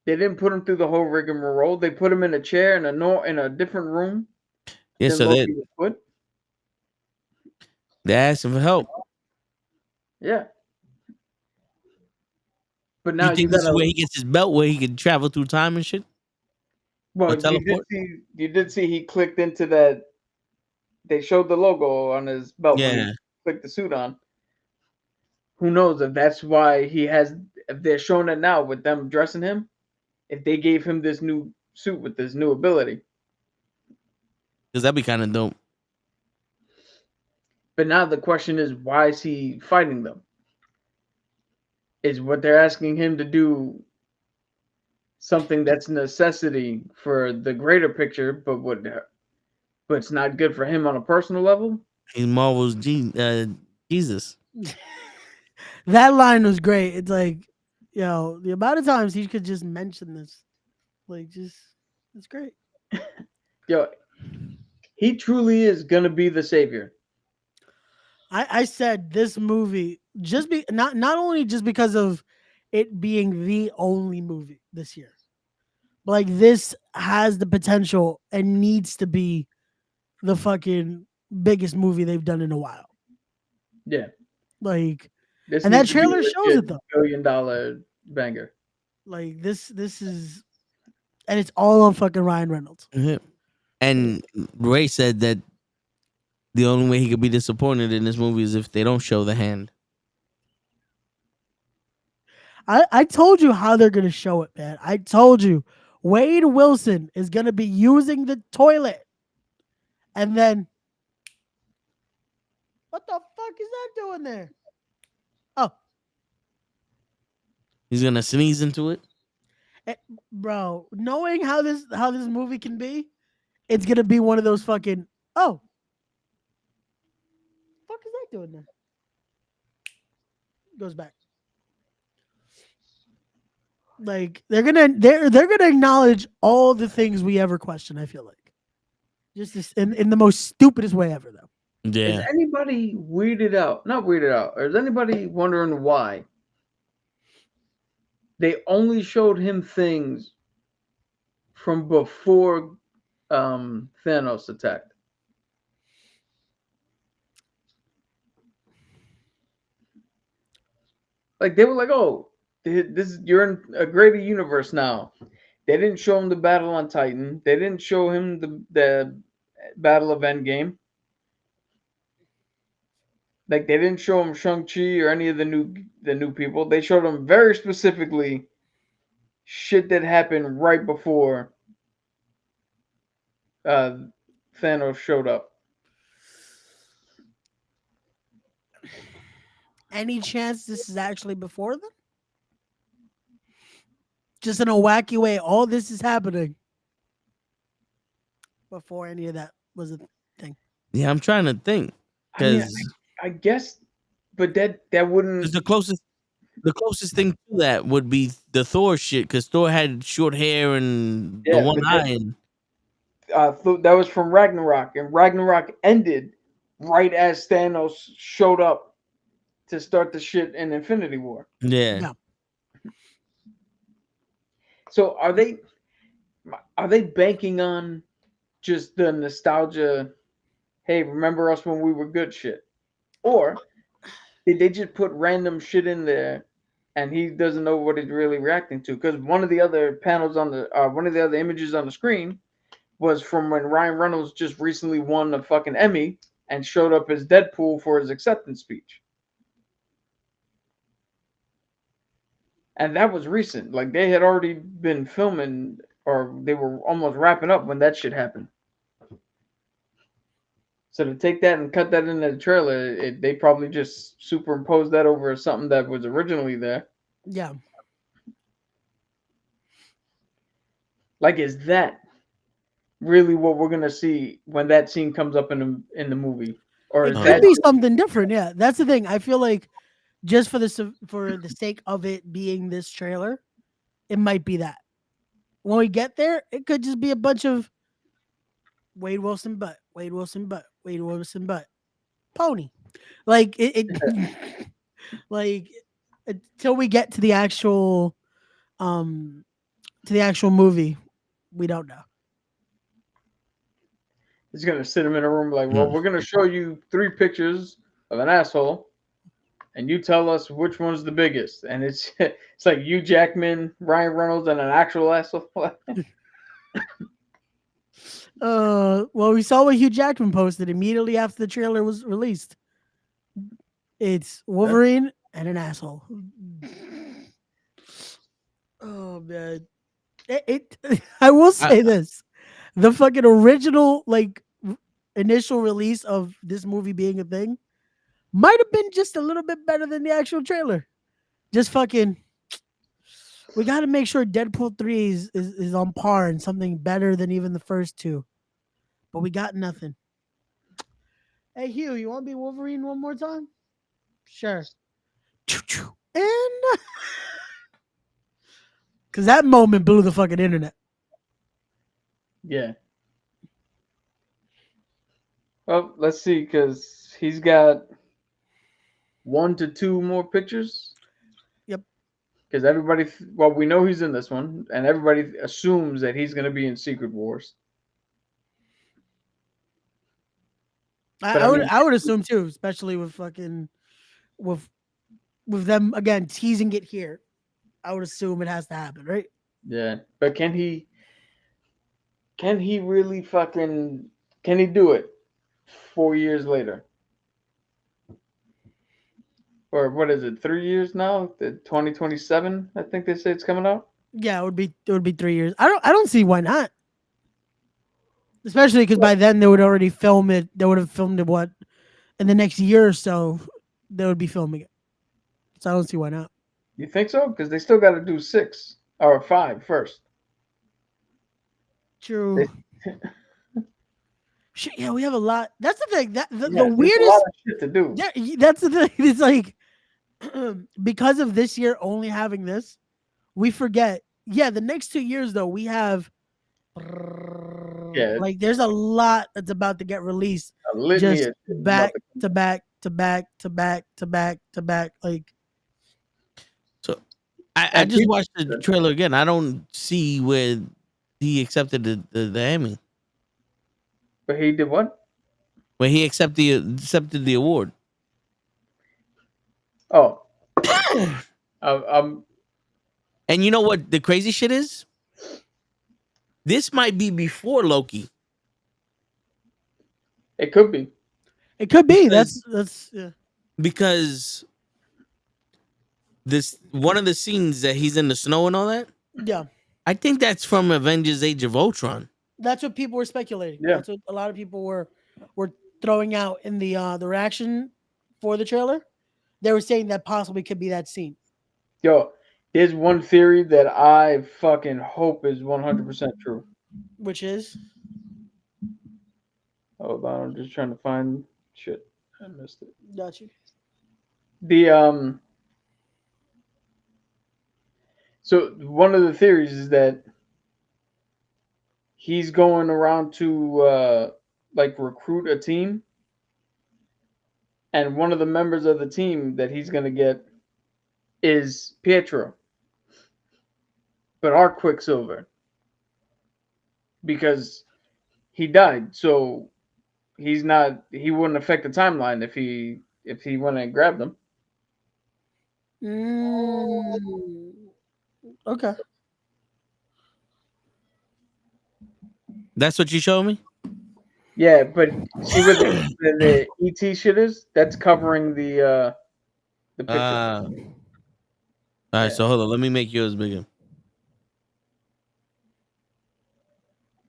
They didn't put him through the whole rigmarole. They put him in a chair in a different room Yeah. than So Loki was put. they asked him for help. Yeah. But Do now you think you this is gotta. where he gets his belt, where he can travel through time and shit? Well, Or you did teleport? see. You did see he clicked into that. They showed the logo on his belt when Yeah. he clicked the suit on. Who knows if that's why he has? If they're showing it now with them dressing him, if they gave him this new suit with this new ability. Because that'd be kind of dope. But now the question is, why is he fighting them? Is what they're asking him to do something that's a necessity for the greater picture, but it's not good for him on a personal level? He's Marvel's Jesus. That line was great. It's like, yo, the amount of times he could just mention this, like, it's great. Yo, he truly is gonna be the savior. I said this movie just be not only just because of it being the only movie this year, but like this has the potential and needs to be the fucking biggest movie they've done in a while. Yeah. Like, This and that needs to be a trailer shows legit it though. $1 billion banger. Like this is, and it's all on fucking Ryan Reynolds. Mhm. And Ray said that the only way he could be disappointed in this movie is if they don't show the hand. I told you how they're gonna show it, man. I told you Wade Wilson is gonna be using the toilet, and then what the fuck is that doing there? Oh, He's gonna sneeze into it. bro, knowing how this movie can be, it's gonna be one of those fucking fuck is that doing there? Goes back. Like they're gonna acknowledge all the things we ever question. I feel like just this, in the most stupidest way ever, though. Yeah. Is anybody weirded out? Not weirded out. Or is anybody wondering why they only showed him things from before Thanos attacked? Like they were like, "Oh, you're in a greater universe now." They didn't show him the battle on Titan. They didn't show him the battle of Endgame. Like they didn't show him Shang-Chi or any of the new people. They showed him very specifically shit that happened right before Thanos showed up. Any chance this is actually before them? Just in a wacky way, all this is happening before any of that was a thing. Yeah, I'm trying to think. I mean, Because I guess, but that wouldn't. the closest thing to that would be the Thor shit, because Thor had short hair and the Yeah, one but eye. And that was from Ragnarok, and Ragnarok ended right as Thanos showed up to start the shit in Infinity War. yeah. Yeah. So are they banking on just the nostalgia? Hey, remember us when we were good shit? Or did they just put random shit in there and he doesn't know what he's really reacting to? Because one of the other panels one of the other images on the screen was from when Ryan Reynolds just recently won a fucking Emmy and showed up as Deadpool for his acceptance speech. And that was recent. Like they had already been filming, or they were almost wrapping up when that shit happened. So to take that and cut that into the trailer, they probably just superimposed that over something that was originally there. Yeah. Like, is that really what we're gonna see when that scene comes up in the movie, or It is could that be something different. Yeah, that's the thing. I feel like just for the sake of it being this trailer, it might be that. When we get there, it could just be a bunch of Wade Wilson butt, Wade Wilson butt, Wade Wilson butt. pony. Like it like until we get to the actual movie, we don't know. He's gonna sit him in a room like, well, we're gonna show you 3 pictures of an asshole, and you tell us which one's the biggest. And it's like Hugh Jackman, Ryan Reynolds, and an actual asshole. Well, we saw what Hugh Jackman posted immediately after the trailer was released. It's Wolverine and an asshole. Oh man. I will say this. The fucking original initial release of this movie being a thing might have been just a little bit better than the actual trailer. Just fucking we got to make sure Deadpool 3 is on par and something better than even the first 2. But we got nothing. Hey Hugh, you want to be Wolverine one more time? Sure. And because that moment blew the fucking internet. Yeah. Well, let's see, because he's got 1 to 2 more pictures. Yep. Because everybody, well, we know he's in this one, and everybody assumes that he's going to be in Secret Wars. I would assume too, especially with fucking with them again teasing it here. I would assume it has to happen, right? Yeah, but can he really can he do it 4 years later? Or what is it, 3 years now? 2027, I think they say it's coming out. Yeah, it would be 3 years. I don't see why not. Especially because by then they would already film it. They would have filmed it in the next year or so. They would be filming it. So I don't see why not. You think so? Because they still got to do 6 or 5 first. True. Shit, yeah, we have a lot. That's the thing. The weirdest a lot of shit to do. Yeah, that's the thing. It's like because of this year only having this, we forget. Yeah, the next 2 years though, we have like there's a lot that's about to get released. Just back to back to back to back to back to back. Like, so I just watched the trailer again. I don't see where he accepted the Emmy. But he did what? Where he accepted the award. Oh. And you know what the crazy shit is? This might be before Loki. It could be. It could be. That's yeah. Because this one of the scenes that he's in the snow and all that. Yeah. I think that's from Avengers: Age of Ultron. That's what people were speculating. Yeah. That's what a lot of people were throwing out in the reaction for the trailer. They were saying that possibly could be that scene. Yo, there's one theory that I fucking hope is 100% true. Which is? Hold on, I'm just trying to find shit. I missed it. Got you. So one of the theories is that he's going around to recruit a team, and one of the members of the team that he's gonna get is Pietro, but our Quicksilver, because he died, so he wouldn't affect the timeline if he went and grabbed them. Okay. That's what you showed me? Yeah, but see what the ET shit is? That's covering the picture. All right, so hold on. Let me make yours bigger.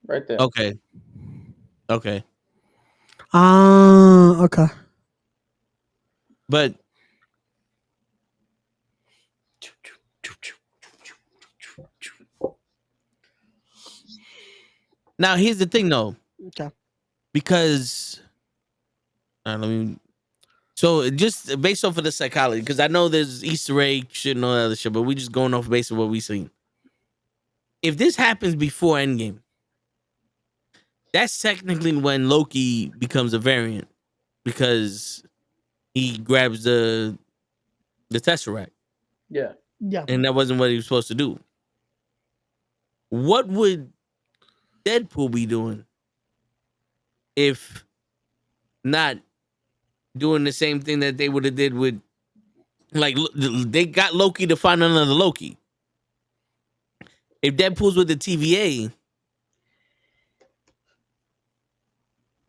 Right there. Okay. Okay. Okay. But now here's the thing though. Okay. Because so just based off of the psychology, because I know there's Easter egg shit and all that other shit, but we just going off based on what we seen. If this happens before Endgame, that's technically when Loki becomes a variant. because he grabs the Tesseract, Yeah. Yeah. and that wasn't what he was supposed to do. What would Deadpool be doing if not doing the same thing that they would have did with, like, they got Loki to find another Loki. If Deadpool's with the TVA,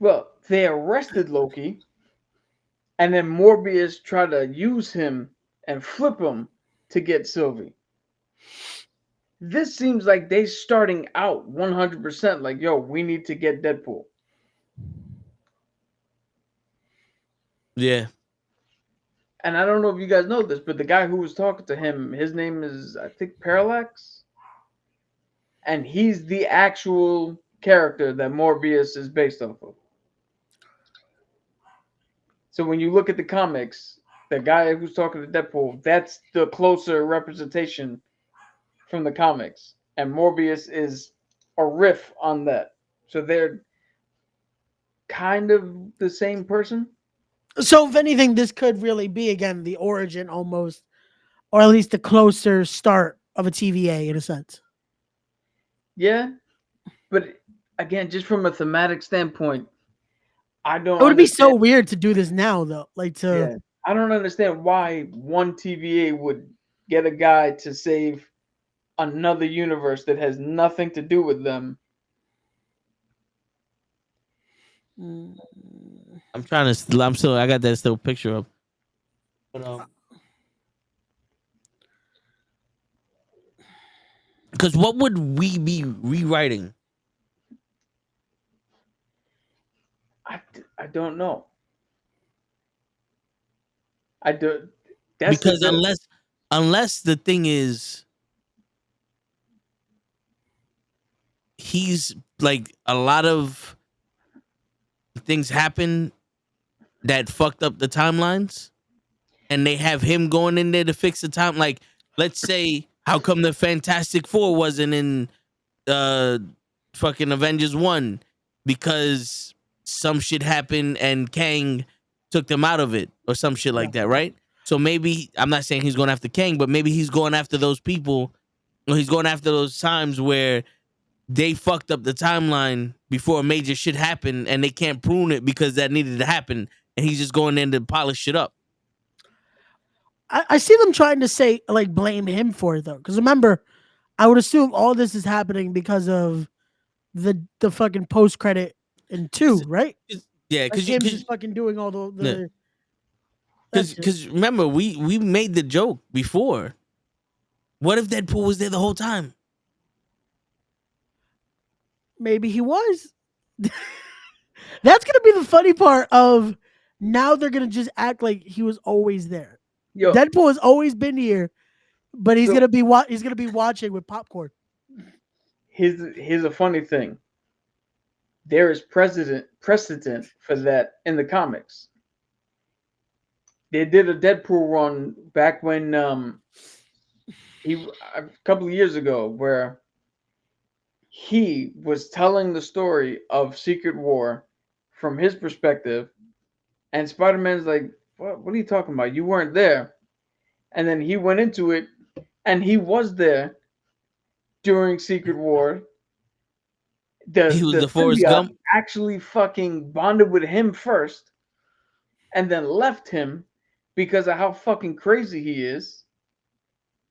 Well, they arrested Loki, and then Morbius tried to use him and flip him to get Sylvie. This seems like they starting out 100% like, yo, we need to get Deadpool. yeah, And I don't know if you guys know this, but the guy who was talking to him, his name is, I think, Parallax. And he's the actual character that Morbius is based off of. So when you look at the comics, the guy who's talking to Deadpool, that's the closer representation from the comics. And Morbius is a riff on that. So they're kind of the same person. So if anything, this could really be again the origin almost, or at least the closer start of a TVA in a sense. Yeah. But again, just from a thematic standpoint, I don't It would be so understand- weird to do this now though. Like to Yeah. I don't understand why one TVA would get a guy to save another universe that has nothing to do with them. I'm trying to. I'm still. I got that still picture up. But because what would we be rewriting? I don't know. I do. That's Because the, unless the thing is, he's like, a lot of things happen that fucked up the timelines, and they have him going in there to fix the time. Like, let's say, how come the Fantastic Four wasn't in fucking Avengers 1? Because some shit happened and Kang took them out of it, or some shit like that, right? So maybe, I'm not saying he's going after Kang, but maybe he's going after those people, or he's going after those times where they fucked up the timeline before major shit happened, and they can't prune it because that needed to happen, and he's just going in to polish shit up. I see them trying to say like blame him for it though. Because remember, I would assume all this is happening because of the fucking post credit in 2, right? Yeah, Like because him just fucking doing all the because remember, we made the joke before. What if Deadpool was there the whole time? maybe he was. That's gonna be the funny part of now they're gonna just act like he was always there. yo, Deadpool has always been here, but he's So- gonna be he's gonna be watching with popcorn. here's a funny thing. There is precedent for that in the comics. They did a Deadpool run back when a couple of years ago where he was telling the story of Secret War from his perspective, and Spider-Man's like, what are you talking about? You weren't there. And then he went into it, and he was there during Secret War. He was the Forrest symbiote Gump? actually fucking bonded with him first, and then left him because of how fucking crazy he is,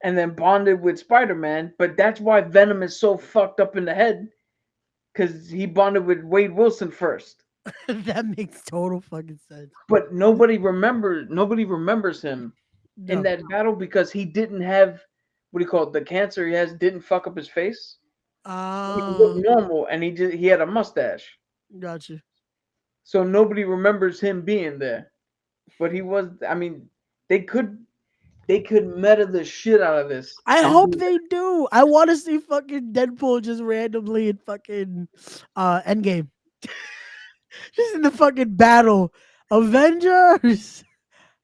and then bonded with Spider-Man. But that's why Venom is so fucked up in the head, because he bonded with Wade Wilson first. That makes total fucking sense. But nobody remembers him in No. that battle because he didn't have, what do you call it, the cancer he has didn't fuck up his face. He looked normal, and he had a mustache. Gotcha. So nobody remembers him being there. But he was, I mean, they could meta the shit out of this. I and hope do- they do. I want to see fucking Deadpool just randomly in fucking Endgame. Just in the fucking battle. Avengers.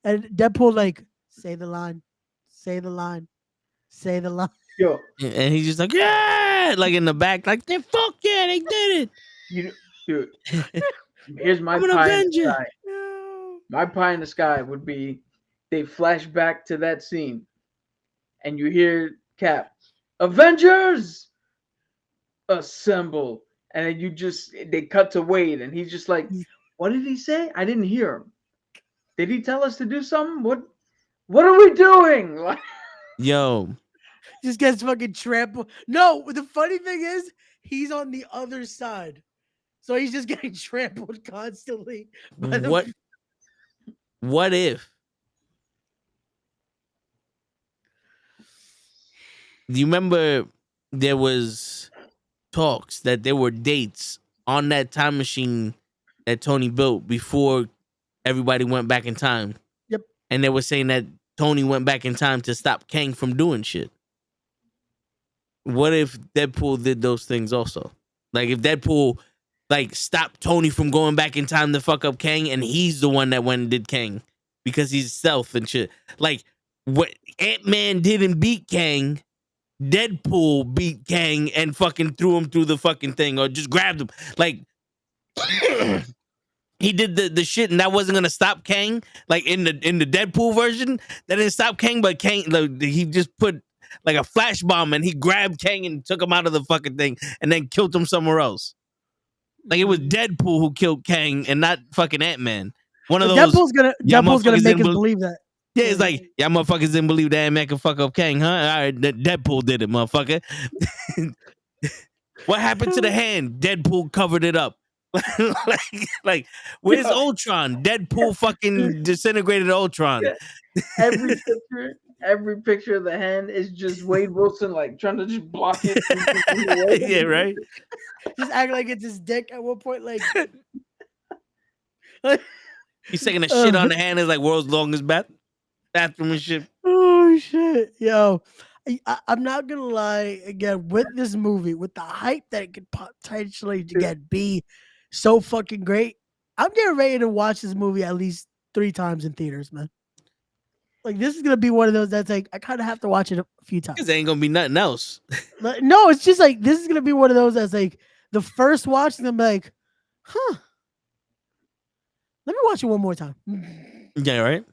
And Deadpool like, say the line. Say the line. Say the line. Yo, And he's just like, yeah, like in the back, like, they fuck yeah, they did it. you dude. Here's my I'm an pie in the Avenger. sky. My pie in the sky would be they flash back to that scene, and you hear Cap, Avengers, assemble, and then they cut to Wade, and he's just like, what did he say? I didn't hear him. Did he tell us to do something? What are we doing? Yo, Just gets fucking trampled. No, the funny thing is, he's on the other side, so he's just getting trampled constantly. By what if? Do you remember there was talks that there were dates on that time machine that Tony built before everybody went back in time? Yep. And they were saying that Tony went back in time to stop Kang from doing shit. What if Deadpool did those things also? Like if Deadpool stopped Tony from going back in time to fuck up Kang, and he's the one that went and did Kang because he's stealth and shit. Like what Ant-Man didn't beat Kang, Deadpool beat Kang and fucking threw him through the fucking thing or just grabbed him. Like he did the shit and that wasn't gonna stop Kang. Like in the Deadpool version, that didn't stop Kang, but Kang, like, he just put like a flash bomb and he grabbed Kang and took him out of the fucking thing and then killed him somewhere else. Like it was Deadpool who killed Kang and not fucking Ant-Man. One of those. Deadpool's gonna make us believe that. Yeah, it's like, y'all motherfuckers didn't believe that Ant-Man could fuck up Kang, huh? All right, Deadpool did it, motherfucker. What happened to the hand? Deadpool covered it up. like, where's Ultron? Deadpool fucking disintegrated Ultron. Every picture of the hand is just Wade Wilson like trying to just block it. Yeah, right. Just act like it's his dick at one point, like he's taking a shit on the hand. Is like world's longest bathroom and shit. Oh shit, yo! I'm not gonna lie. Again, with this movie, with the hype that it could potentially be so fucking great, I'm getting ready to watch this movie at least 3 times in theaters, man. Like this is gonna be one of those that's like I kind of have to watch it a few times. Because there ain't gonna be nothing else. No, it's just like this is gonna be one of those that's like the first watch, and I'm like, huh. Let me watch it one more time. Yeah, right.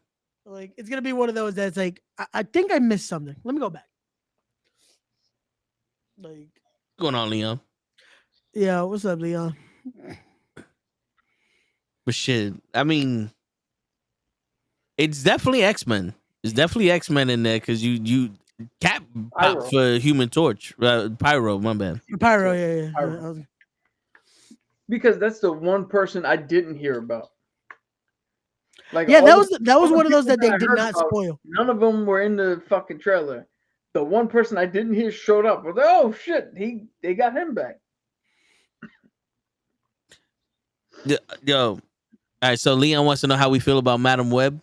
Like it's gonna be one of those that's like I think I missed something. Let me go back. Like, what's going on, Leon? Yeah, what's up, Leon? But shit, I mean, it's definitely X-Men. It's definitely X-Men in there because you Cap popped for Human Torch. Pyro, my bad. Pyro, yeah. Pyro. Because that's the one person I didn't hear about. Like, yeah, that was one of those that they did not spoil. None of them were in the fucking trailer. The one person I didn't hear showed up. Was like, oh shit, they got him back. Yo, all right. So Leon wants to know how we feel about Madam Web.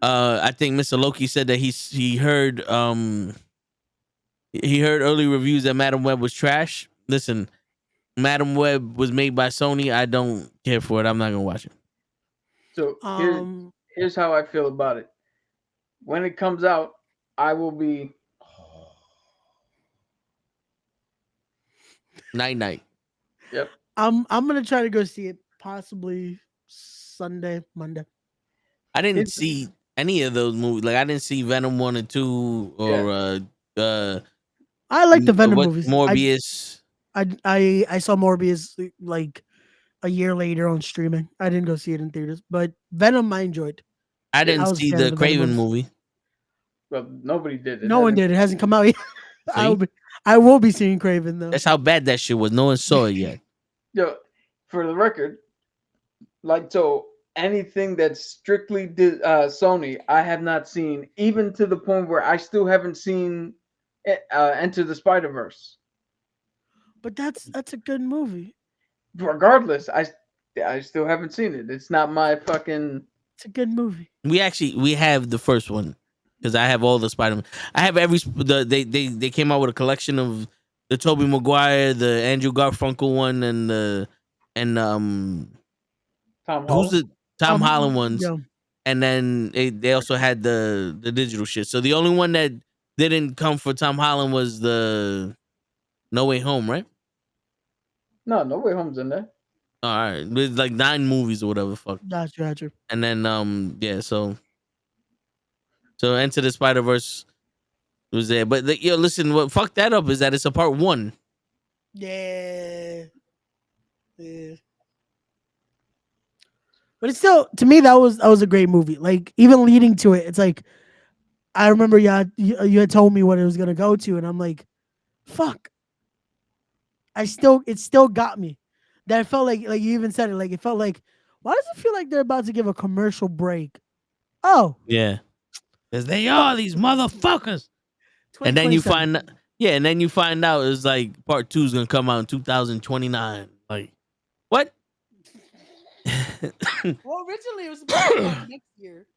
I think Mr. Loki said that he heard early reviews that Madam Web was trash. Listen, Madam Web was made by Sony. I don't care for it. I'm not gonna watch it. So here's how I feel about it. When it comes out, I will be night. Yep. I'm gonna try to go see it possibly Sunday, Monday. I didn't see any of those movies. Like I didn't see Venom 1 and 2 or I like the Venom movies. Morbius. I saw Morbius like a year later on streaming. I didn't go see it in theaters, but Venom I enjoyed. I didn't see the Craven movie. Well, nobody did. No one did. It hasn't come out yet. I will be seeing Craven though. That's how bad that shit was. No one saw it yet. Yo, for the record, like so anything that's strictly Sony, I have not seen, even to the point where I still haven't seen Enter the Spider-Verse. But that's a good movie. Regardless, I still haven't seen it. It's not my fucking. It's a good movie. We have the first one because I have all the Spider-Man. I have they came out with a collection of the Tobey Maguire, the Andrew Garfunkel one, and Tom Holland ones. Yeah. And then they also had the digital shit. So the only one that didn't come for Tom Holland was the No Way Home, right? No Way Home's in there. All right, there's like 9 movies or whatever. Fuck. Gotcha. And then yeah, so Enter the Spider-Verse was there, but yo, listen, what fucked that up is that it's a part 1. Yeah. But it's still, to me, that was a great movie. Like, even leading to it, it's like, I remember you had told me what it was gonna go to, and I'm like, fuck. It still got me. That felt like you even said it, like it felt like, why does it feel like they're about to give a commercial break? Oh, Yeah, because they are these motherfuckers. And then you 2027. find out it's like part 2 is gonna come out in 2029. Like, what? Well, originally it was supposed to come out next year,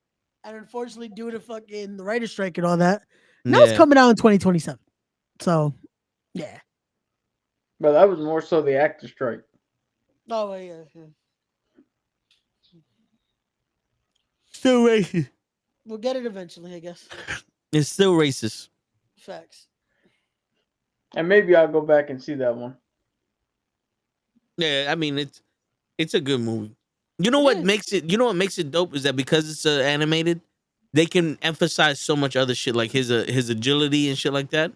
and unfortunately, due to fucking the writer's strike and all that, now it's coming out in 2027. So, yeah. But that was more so the actor strike. Oh yeah. Still racist. We'll get it eventually, I guess. It's still racist. Facts. And maybe I'll go back and see that one. Yeah, I mean it's a good movie. You know what makes it dope is that because it's animated, they can emphasize so much other shit like his agility and shit like that.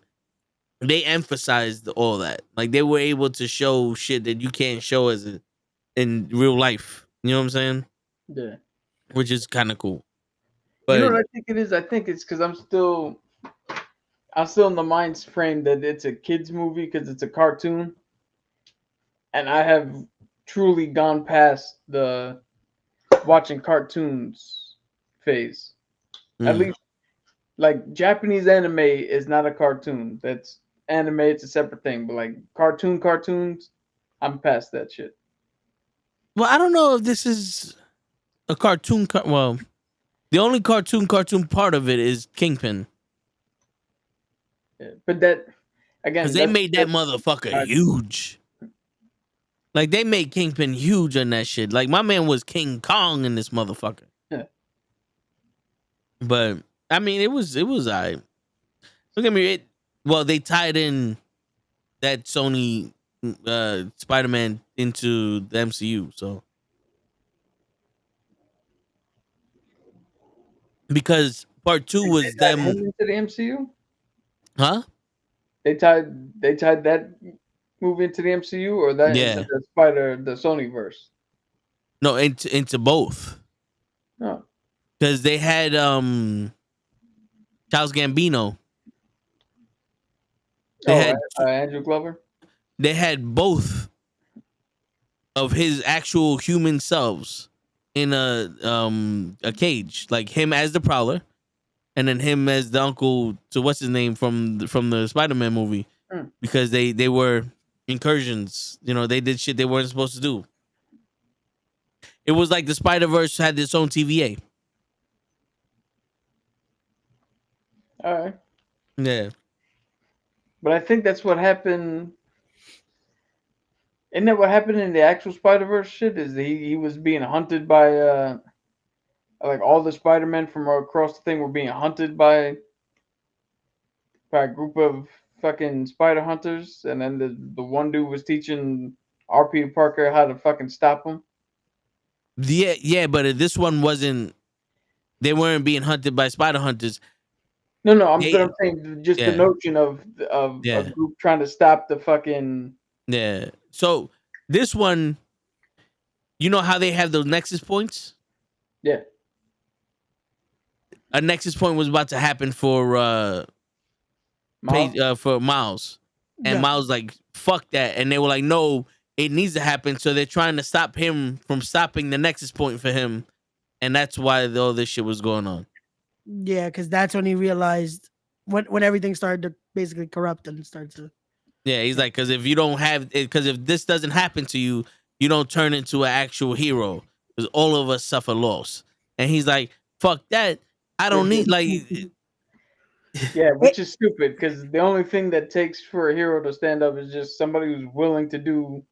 They emphasized all that. Like they were able to show shit that you can't show in real life. You know what I'm saying? Yeah. Which is kind of cool. But you know what I think it is? I think it's because I'm still in the mind frame that it's a kids movie because it's a cartoon, and I have truly gone past the watching cartoons phase. At least, like Japanese anime is not a cartoon. That's anime; it's a separate thing. But like cartoons, I'm past that shit. Well, I don't know if this is a cartoon. Well, the only cartoon part of it is Kingpin. Yeah, but that again, because they made that motherfucker huge. Like they made Kingpin huge on that shit. Like my man was King Kong in this motherfucker. Yeah. But I mean, it was alright. Look at me. They tied in that Sony Spider-Man into the MCU, so because part 2 was them into the MCU. Huh? They tied that movie into the MCU or that into the Sony verse. No, into both. No, because they had Charles Gambino. They had Andrew Glover. They had both of his actual human selves in a cage, like him as the Prowler, and then him as the uncle to what's his name from the Spider-Man movie, because they were incursions. You know, they did shit they weren't supposed to do. It was like the Spider-Verse had its own TVA. All right. Yeah. But I think that's what happened. Isn't that what happened in the actual Spider-Verse shit? Is he was being hunted by like all the Spider-Men from across the thing were being hunted by a group of fucking spider hunters, and then the one dude was teaching R. Peter Parker how to fucking stop them. Yeah, but this one wasn't. They weren't being hunted by spider hunters. No, I'm saying just the notion of a group trying to stop the fucking. Yeah. So this one, you know how they have those nexus points? Yeah. A nexus point was about to happen for Miles. And Miles like, fuck that. And they were like, no, it needs to happen. So they're trying to stop him from stopping the nexus point for him. And that's why all this shit was going on. Yeah, because that's when he realized when everything started to basically corrupt and start to. Yeah, he's like, because if you don't have, because if this doesn't happen to you, you don't turn into an actual hero. Because all of us suffer loss. And he's like, fuck that. I don't need like. Yeah, which is stupid because the only thing that takes for a hero to stand up is just somebody who's willing to do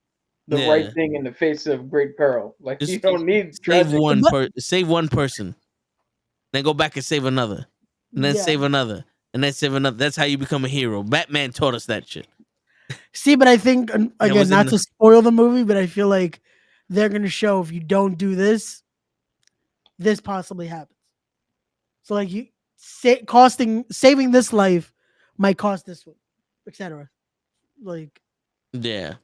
the right thing in the face of great peril. Like just you don't need save one person, then go back and save another, and then save another, and then save another. That's how you become a hero. Batman taught us that shit. See, but I think again, not to spoil the movie, but I feel like they're gonna show if you don't do this, this possibly happens. So like you saving this life might cost this one, etc. Like Yeah.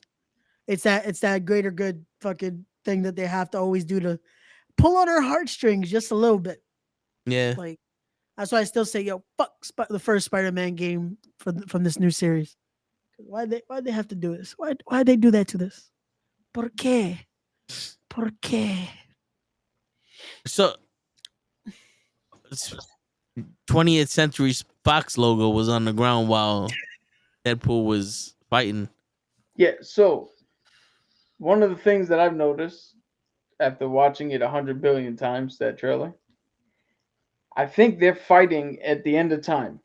it's that greater good fucking thing that they have to always do to pull on our heartstrings just a little bit. Yeah. Like that's why I still say, yo, fuck the first Spider-Man game from this new series. Why they have to do this? Why they do that to this? ¿Por qué? ¿Por qué? So 20th Century Fox logo was on the ground while Deadpool was fighting. Yeah, so one of the things that I've noticed after watching it 100 billion times, that trailer, I think they're fighting at the end of time.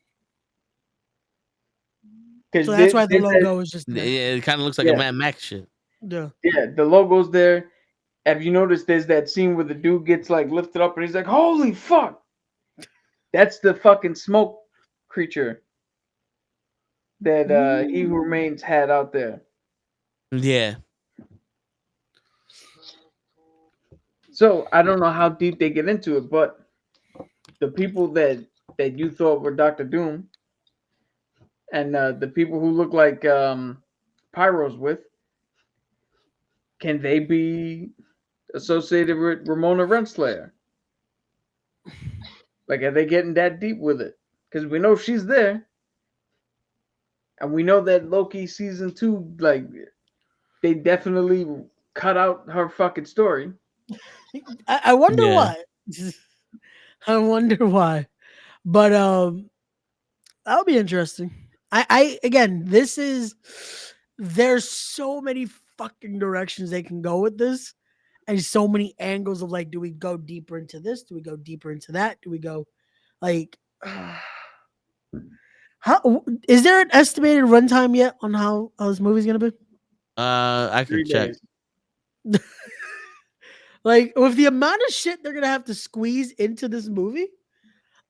So that's why the logo is just Yeah, there. it kind of looks like a Mad Max shit. Yeah. Yeah, the logo's there. Have you noticed there's that scene where the dude gets like lifted up and he's like, holy fuck! That's the fucking smoke creature that He Who Remains had out there. Yeah. So I don't know how deep they get into it, but the people that you thought were Doctor Doom and the people who look like Pyro's with, can they be associated with Ramona Renslayer? Like, are they getting that deep with it? Because we know she's there. And we know that Loki season 2, like, they definitely cut out her fucking story. I wonder why. I wonder why. But that'll be interesting. I again, there's so many fucking directions they can go with this, and so many angles of like, do we go deeper into this? Do we go deeper into that? Do we go like how is there an estimated runtime yet on how this movie's gonna be? I can 3 check. days. Like with the amount of shit they're gonna have to squeeze into this movie,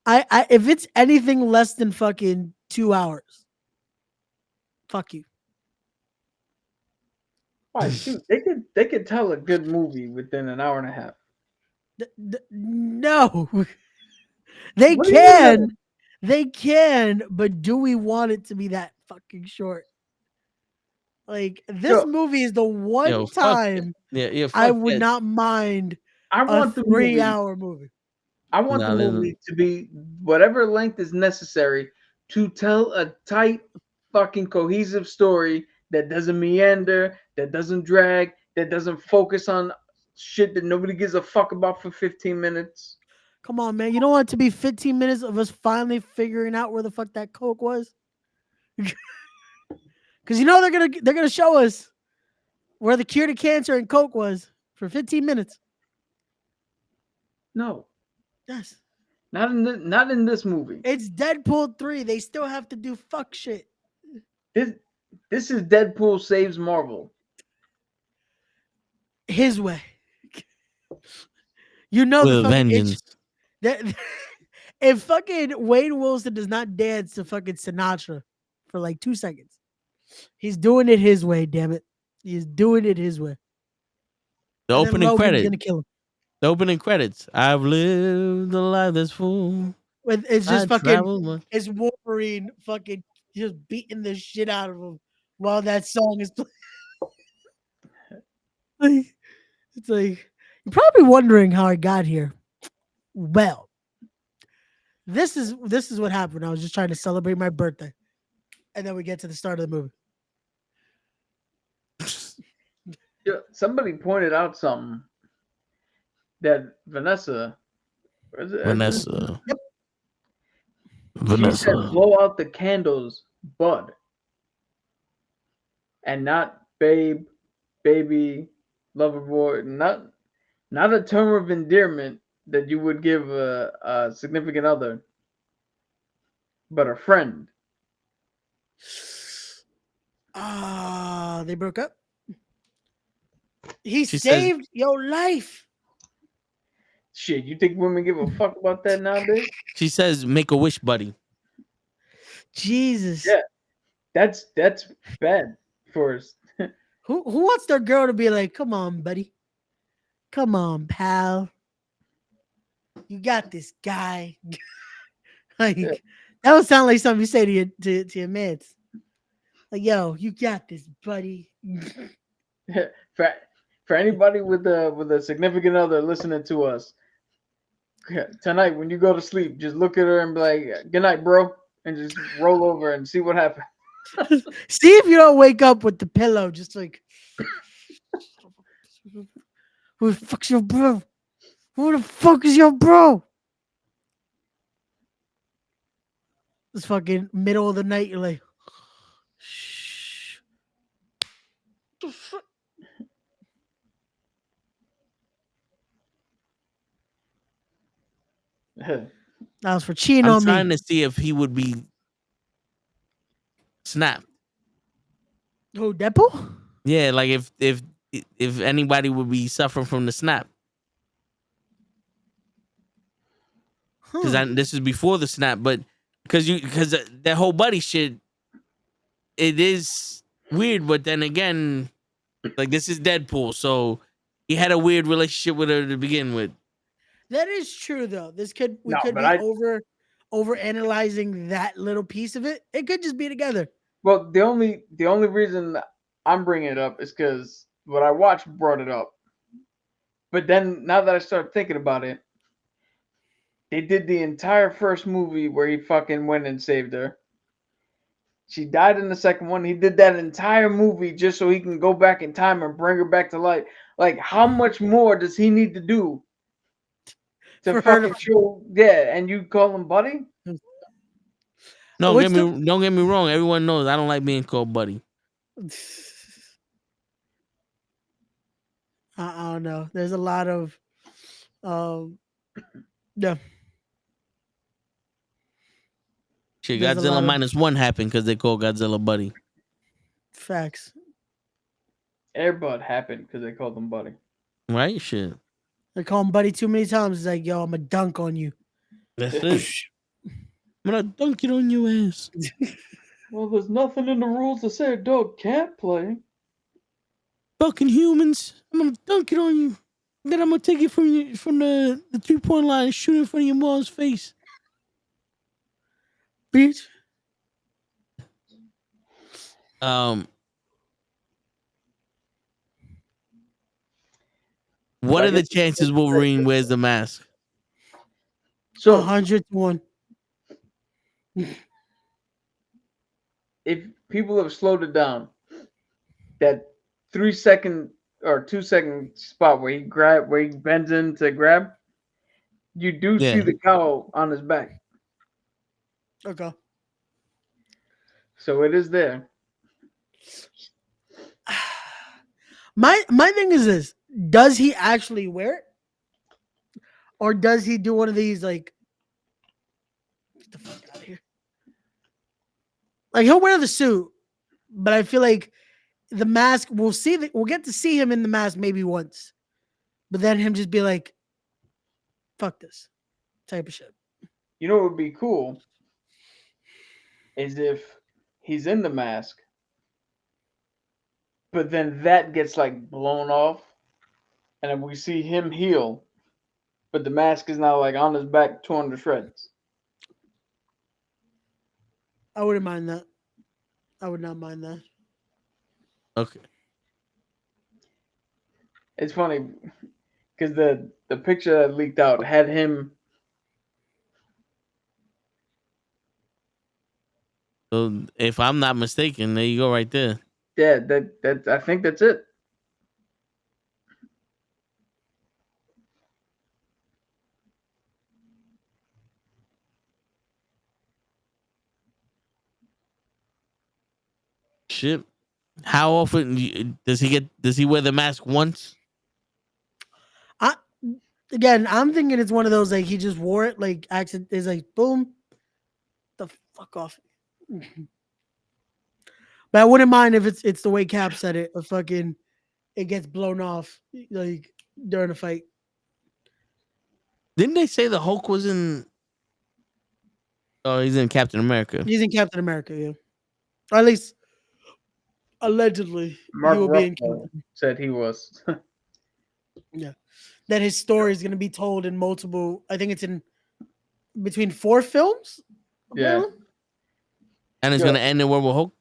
I if it's anything less than fucking 2 hours, fuck you. Why, dude, they could tell a good movie within an hour and a half. No, they What do you mean? they can, but do we want it to be that fucking short? Like this movie is the one time I would not mind I want a the movie. 3-hour movie. I want the movie to be whatever length is necessary to tell a tight, fucking cohesive story that doesn't meander, that doesn't drag, that doesn't focus on shit that nobody gives a fuck about for 15 minutes. Come on, man. You don't want it to be 15 minutes of us finally figuring out where the fuck that Coke was? Because you know they're gonna show us where the cure to cancer and Coke was for 15 minutes. No. Yes. Not in this movie. It's Deadpool 3. They still have to do fuck shit. This is Deadpool saves Marvel. His way. You know with the vengeance. If fucking Wayne Wilson does not dance to fucking Sinatra for like 2 seconds, he's doing it his way, damn it. He's doing it his way. The opening credits. Gonna kill him. The opening credits. I've lived a life that's full. It's just it's Wolverine fucking just beating the shit out of him while that song is playing. It's like you're probably wondering how I got here. Well, this is what happened. I was just trying to celebrate my birthday, and then we get to the start of the movie. Yeah, somebody pointed out something that Vanessa. Vanessa. Yep. She said, "Blow out the candles, bud," and not babe, baby, lover boy. Not a term of endearment that you would give a significant other, but a friend. They broke up. She saved your life. Shit, you think women give a fuck about that nowadays? She says, "Make a wish, buddy." Jesus. Yeah, that's bad for us. Who wants their girl to be like, "Come on, buddy"? Come on, pal. You got this, guy. Like that would sound like something you say to your mates. Like, yo, you got this, buddy. for for anybody with a significant other listening to us tonight, when you go to sleep, just look at her and be like, "Good night, bro," and just roll over and see what happens. See if you don't wake up with the pillow, just like, who the fuck's your bro? Who the fuck is your bro? It's fucking middle of the night. You're like, shh. That was for cheating I'm on trying me. to see if he would be snapped. Who, Deadpool? Yeah, like if anybody would be suffering from the snap. Because this is before the snap, but because that whole buddy shit, it is weird. But then again, like this is Deadpool, so he had a weird relationship with her to begin with. That is true, though. We No, could but be over analyzing that little piece of it. It could just be together. Well, the only reason I'm bringing it up is because what I watched brought it up. But then now that I start thinking about it, they did the entire first movie where he fucking went and saved her. She died in the second one. He did that entire movie just so he can go back in time and bring her back to life. Like, how much more does he need to do to For her to- fucking show? Yeah, and you call him buddy? No, What's don't get me wrong. Everyone knows I don't like being called buddy. I don't know. There's a lot of, yeah. Shit, There's a Godzilla lot of- -1 happened because they called Godzilla buddy. Facts. Airbud happened because they called him buddy. Right? Shit. They call him buddy too many times. It's like, yo, I'm a dunk on you. That's it. I'm gonna dunk it on your ass. Well, there's nothing in the rules that say a dog can't play. Fucking humans. I'm gonna dunk it on you. Then I'm gonna take it from the 3-point line and shoot it in front of your mom's face. Bitch. What are the chances Wolverine wears the mask? So 100 to 1. If people have slowed it down, that 3-second or 2-second spot where he bends in to grab, you do see the cowl on his back. Okay. So it is there. My thing is this: does he actually wear it, or does he do one of these like? Get the fuck out of here! Like he'll wear the suit, but I feel like the mask. We'll get to see him in the mask maybe once, but then him just be like, "Fuck this," type of shit. You know what would be cool is if he's in the mask, but then that gets like blown off, and then we see him heal, but the mask is now like on his back, torn to shreds. I wouldn't mind that. I would not mind that. Okay. It's funny because the picture that leaked out had him. So if I'm not mistaken, there you go, right there. Yeah, that I think that's it. Shit. How often does he wear the mask once? Again, I'm thinking it's one of those like he just wore it, like accident is like boom, the fuck off. But I wouldn't mind if it's the way Cap said it, or fucking it gets blown off like during a fight. Didn't they say the Hulk was in? Oh, he's in Captain America. He's in Captain America, yeah. Or at least allegedly Mark he will be in Ruffalo Captain. said he was. Yeah, that his story is going to be told in multiple. I think it's in between 4 films. Yeah. apparently. And it's Yeah. gonna end in World War Hulk.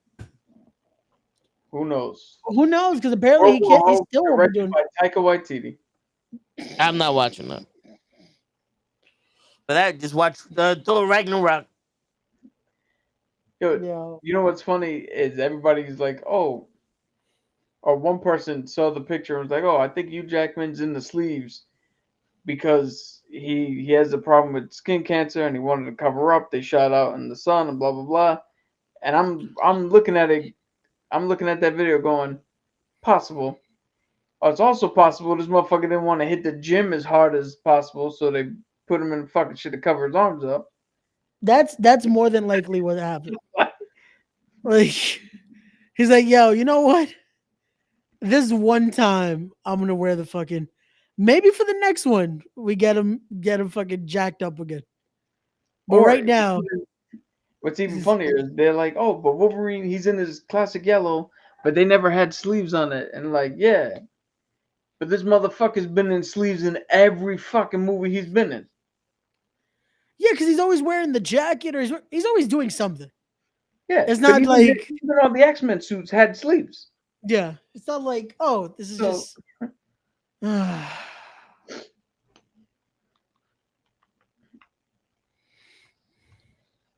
Who knows? Who knows? Because apparently he can't. He still won't be Directed doing. by Taika Waititi. I'm not watching that. But I just watched Thor Ragnarok. Yo, Yeah. you know what's funny is everybody's like, oh, or one person saw the picture and was like, oh, I think Hugh Jackman's in the sleeves because he has a problem with skin cancer and he wanted to cover up. They shot out in the sun and blah blah blah. And I'm looking at it. I'm looking at that video going, possible. Oh, it's also possible this motherfucker didn't want to hit the gym as hard as possible, so they put him in fucking shit to cover his arms up. That's more than likely what happened. Like he's like, yo, you know what? This one time I'm gonna wear the fucking. Maybe for the next one we get him fucking jacked up again. But Or right now, what's even funnier is they're like, oh, but Wolverine, he's in his classic yellow, but they never had sleeves on it. And like, yeah. But this motherfucker's been in sleeves in every fucking movie he's been in. yeah, because he's always wearing the jacket or he's always doing something. Yeah. It's but not even like even all the X-Men suits had sleeves. yeah, it's not like oh, this is So- just.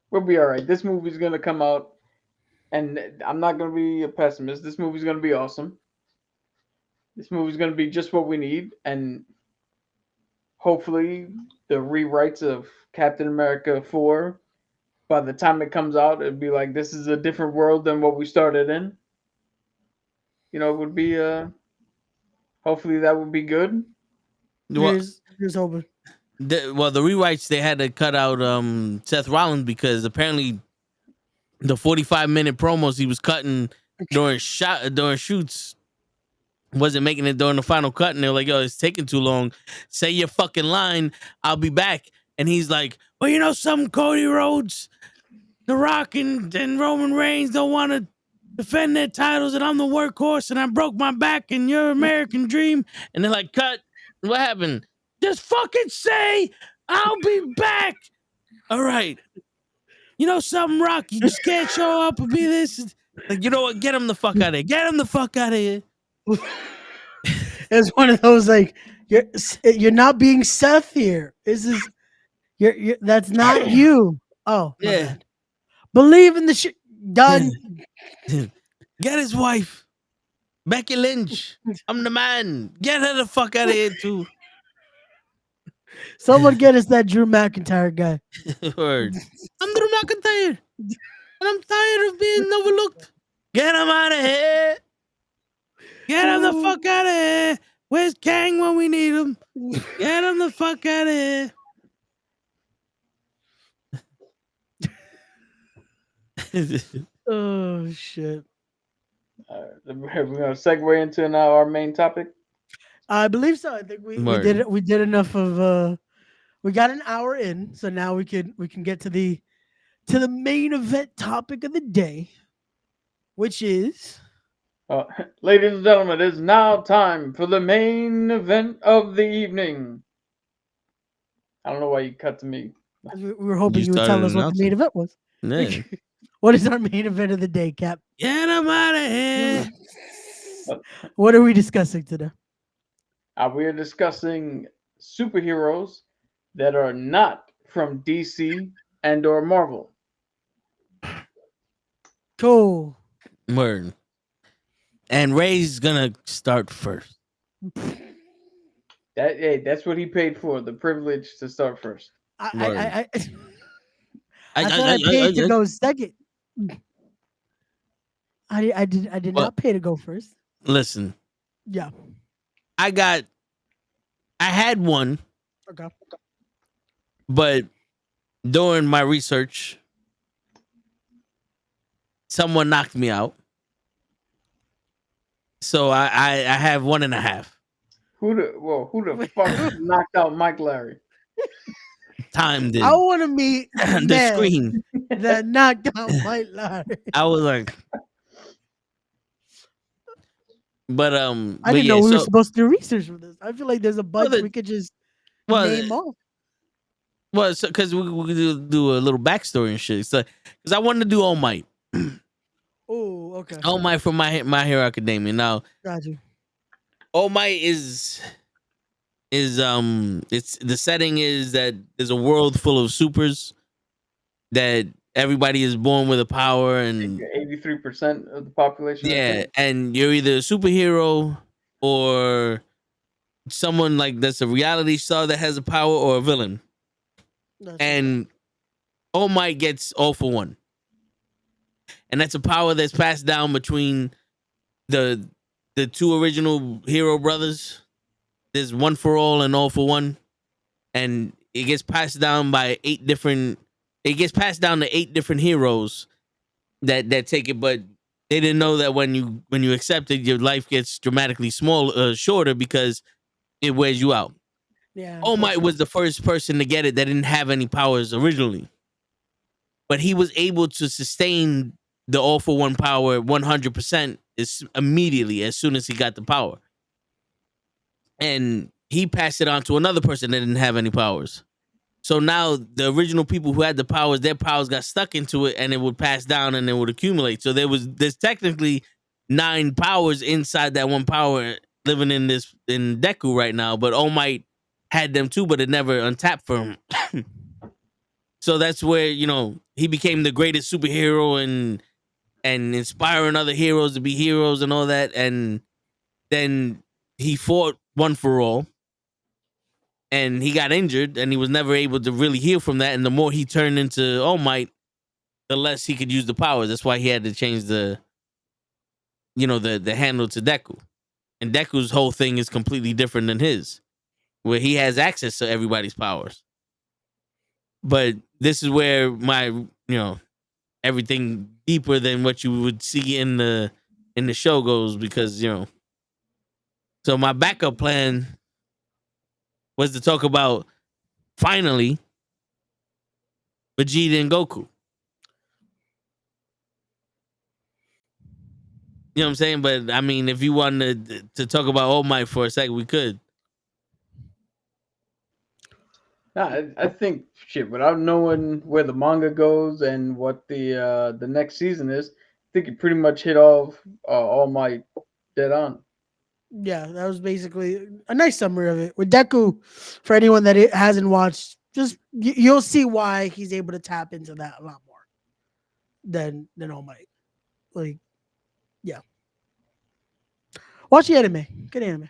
We'll be all right. This movie's gonna come out, and I'm not gonna be a pessimist. This movie's gonna be awesome. This movie's gonna be just what we need, and hopefully the rewrites of Captain America 4, by the time it comes out, it'd be like this is a different world than what we started in. You know, it would be hopefully that would be good. Well, Here's hoping. the rewrites they had to cut out Seth Rollins because apparently the 45-minute promos he was cutting during shoots wasn't making it during the final cut, and they're like, yo, it's taking too long. Say your fucking line, I'll be back. And he's like, well, you know something, Cody Rhodes, The Rock and Roman Reigns don't want to defend their titles, and I'm the workhorse, and I broke my back, and you're American Dream. And they're like, cut. What happened? Just fucking say, I'll be back. All right. You know something, Rock? You just can't show up and be this. Like, you know what? Get him the fuck out of here. Get him the fuck out of here. It's one of those like you're not being Seth here. This is you're that's not you. Oh my Yeah. bad. Believe in the shit. Done. Get his wife, Becky Lynch. I'm the man. Get her the fuck out of here too. Someone get us that Drew McIntyre guy. Word. I'm Drew McIntyre, and I'm tired of being overlooked. Get him out of here. Get him the fuck out of here. Where's Kang when we need him? Get him the fuck out of here. Oh shit. We're gonna segue into now our main topic. I believe so. I think we did it. We did enough of we got an hour in, so now we can get to the main event topic of the day, which is Ladies and gentlemen, it is now time for the main event of the evening. I don't know why you cut to me. we were hoping You you would tell started us what the announcing. main event was. Yeah. What is our main event of the day, Cap? Get him out of here. What are we discussing today? We are discussing superheroes that are not from DC and or Marvel. Cool. Word. And Ray's gonna start first. That's what he paid for, the privilege to start first. I thought I paid to go second. I did Well, not pay to go first. Listen, Yeah. I had one, Okay. but during my research, someone knocked me out. So I have 1.5. Who the fuck knocked out Mike Larry? Time did. I want to meet the The man screen. that knocked out White Larry. I was like, But I didn't yeah. know we were So supposed to do research for this. I feel like there's a bunch the- we could just well, name off. well, because we do a little backstory and shit. So because I wanted to do All Might. Oh, okay. All Might from My Hero Academia. Now, Got you. All Might is it's the setting is that there's a world full of supers that everybody is born with a power, and 83% of the population. I yeah, think. and you're either a superhero or someone like that's a reality star that has a power, or a villain. That's And All Might gets all for one, and that's a power that's passed down between the two original hero brothers. There's one for all and all for one, and it gets passed down by 8 different. It gets passed down to 8 different heroes that take it, but they didn't know that when you accept it, your life gets dramatically shorter because it wears you out. yeah. All Might was the first person to get it that didn't have any powers originally, but he was able to sustain the all for one power 100% immediately as soon as he got the power, and he passed it on to another person that didn't have any powers. So now the original people who had the powers, their powers got stuck into it, and it would pass down and it would accumulate. So there's technically 9 powers inside that one power living in Deku right now. But All Might had them too, but it never untapped for him. So that's where he became the greatest superhero and inspiring other heroes to be heroes and all that. And then he fought One for All. And he got injured, and he was never able to really heal from that. And the more he turned into All Might, the less he could use the powers. That's why he had to change the handle to Deku. And Deku's whole thing is completely different than his, where he has access to everybody's powers. But this is where my everything deeper than what you would see in the show goes, because So my backup plan was to talk about finally Vegeta and Goku. You know what I'm saying? But I mean, if you wanted to talk about All Might for a second, we could. Nah, I think shit. Without knowing where the manga goes and what the next season is, I think you pretty much hit all my dead on. Yeah, that was basically a nice summary of it. With Deku, for anyone that hasn't watched, just you'll see why he's able to tap into that a lot more than All Might. Like, yeah. Watch the anime. Good anime.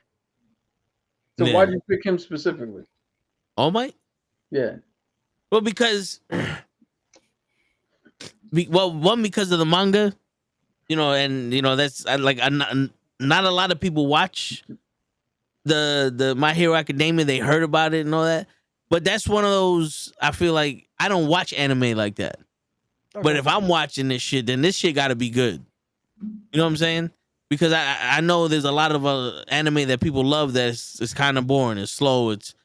So Yeah. why did you pick him specifically? All Might? Yeah. Well, because because of the manga, and that's not a lot of people watch the My Hero Academia. They heard about it and all that, but that's one of those. I feel like I don't watch anime like that. Okay. But if I'm watching this shit, then this shit got to be good. You know what I'm saying? Because I know there's a lot of anime that people love it's kind of boring. It's slow. It's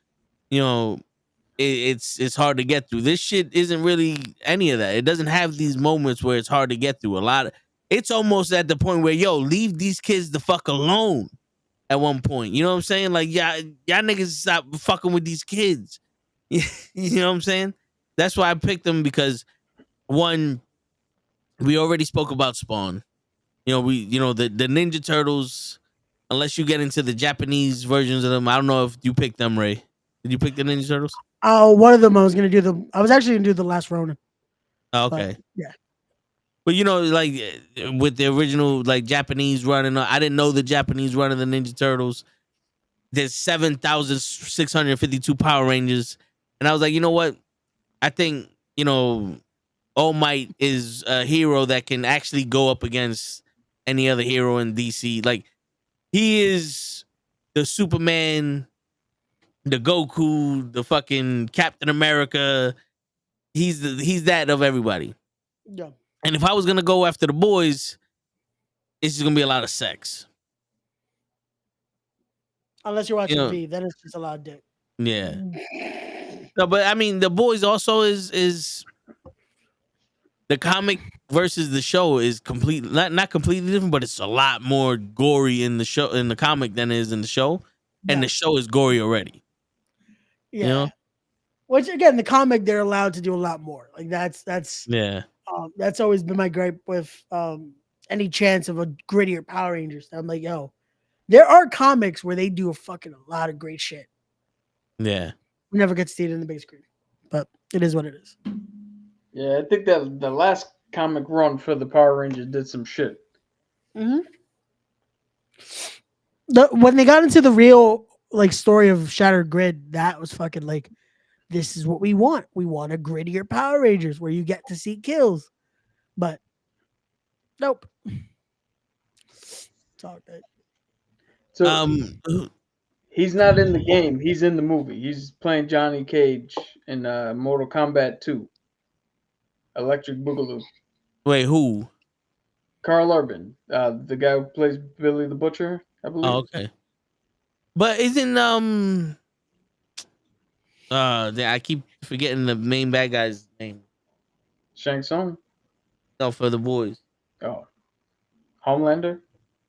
it's hard to get through. This shit isn't really any of that. It doesn't have these moments where it's hard to get through. It's almost at the point where leave these kids the fuck alone. At one point, you know what I'm saying? Like, y'all niggas stop fucking with these kids. You know what I'm saying? That's why I picked them, because one, we already spoke about Spawn. The Ninja Turtles. Unless you get into the Japanese versions of them, I don't know if you picked them, Ray. Did you pick the Ninja Turtles? Oh, one of them I was actually gonna do the Last Ronin. Oh, okay. But, yeah. But like with the original Japanese run, I didn't know the Japanese run of the Ninja Turtles. There's 7,652 Power Rangers, and I was like, you know what? I think All Might is a hero that can actually go up against any other hero in DC. Like, he is the Superman, the Goku, the fucking Captain America. He's that of everybody. Yeah. And if I was gonna go after the boys, it's just gonna be a lot of sex. Unless you're watching V, then it's just a lot of dick. Yeah. No, but I mean, the boys also is the comic versus the show is completely not completely different, but it's a lot more gory in the comic than it is in the show, and the Yes. show is gory already. Yeah. You know? Which again, the comic they're allowed to do a lot more. Like that's Yeah, always been my gripe with any chance of a grittier Power Rangers. I'm like, yo, there are comics where they do a lot of great shit. yeah. We never get to see it in the big screen, but it is what it is. Yeah, I think that the last comic run for the Power Rangers did some shit. Mm-hmm. When they got into the real like story of Shattered Grid, that was fucking like, this is what we want. We want a grittier Power Rangers where you get to see kills, but nope. It's all good. So he's not in the game. He's in the movie. He's playing Johnny Cage in Mortal Kombat 2. Electric Boogaloo. Wait, who? Carl Urban, the guy who plays Billy the Butcher, I believe. Oh, okay. But isn't I keep forgetting the main bad guy's name. Shang Tsung. No, for the boys. Oh, Homelander.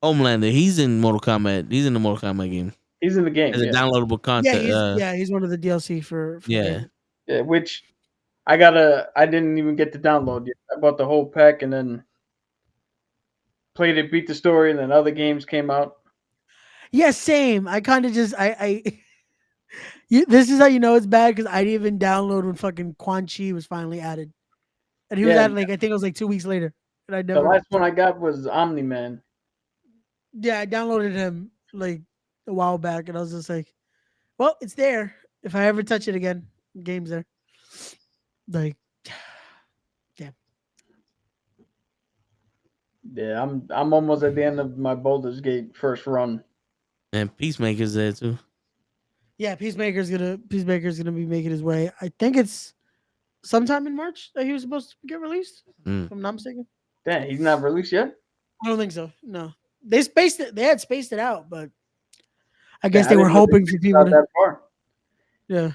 Homelander. He's in Mortal Kombat. He's in the Mortal Kombat game. He's in the game. As a Yeah. downloadable content. He's one of the DLC for Yeah. Yeah, which I didn't even get to download yet. I bought the whole pack and then played it, beat the story, and then other games came out. Yeah, same. I kind of just this is how you know it's bad because I didn't even download when fucking Quan Chi was finally added, and he was added like I think it was like 2 weeks later, and I never. The last one I got was Omni Man. Yeah, I downloaded him like a while back, and I was just like, "Well, it's there. If I ever touch it again, the game's there." Like, damn. Yeah, I'm almost at the end of my Baldur's Gate first run. And Peacemaker's there too. Yeah, Peacemaker's gonna be making his way. I think it's sometime in March that he was supposed to get released. If I'm not mistaken. Damn, he's not released yet? I don't think so. No. They spaced it. They had spaced it out, but I guess they were hoping for people that far. Yeah.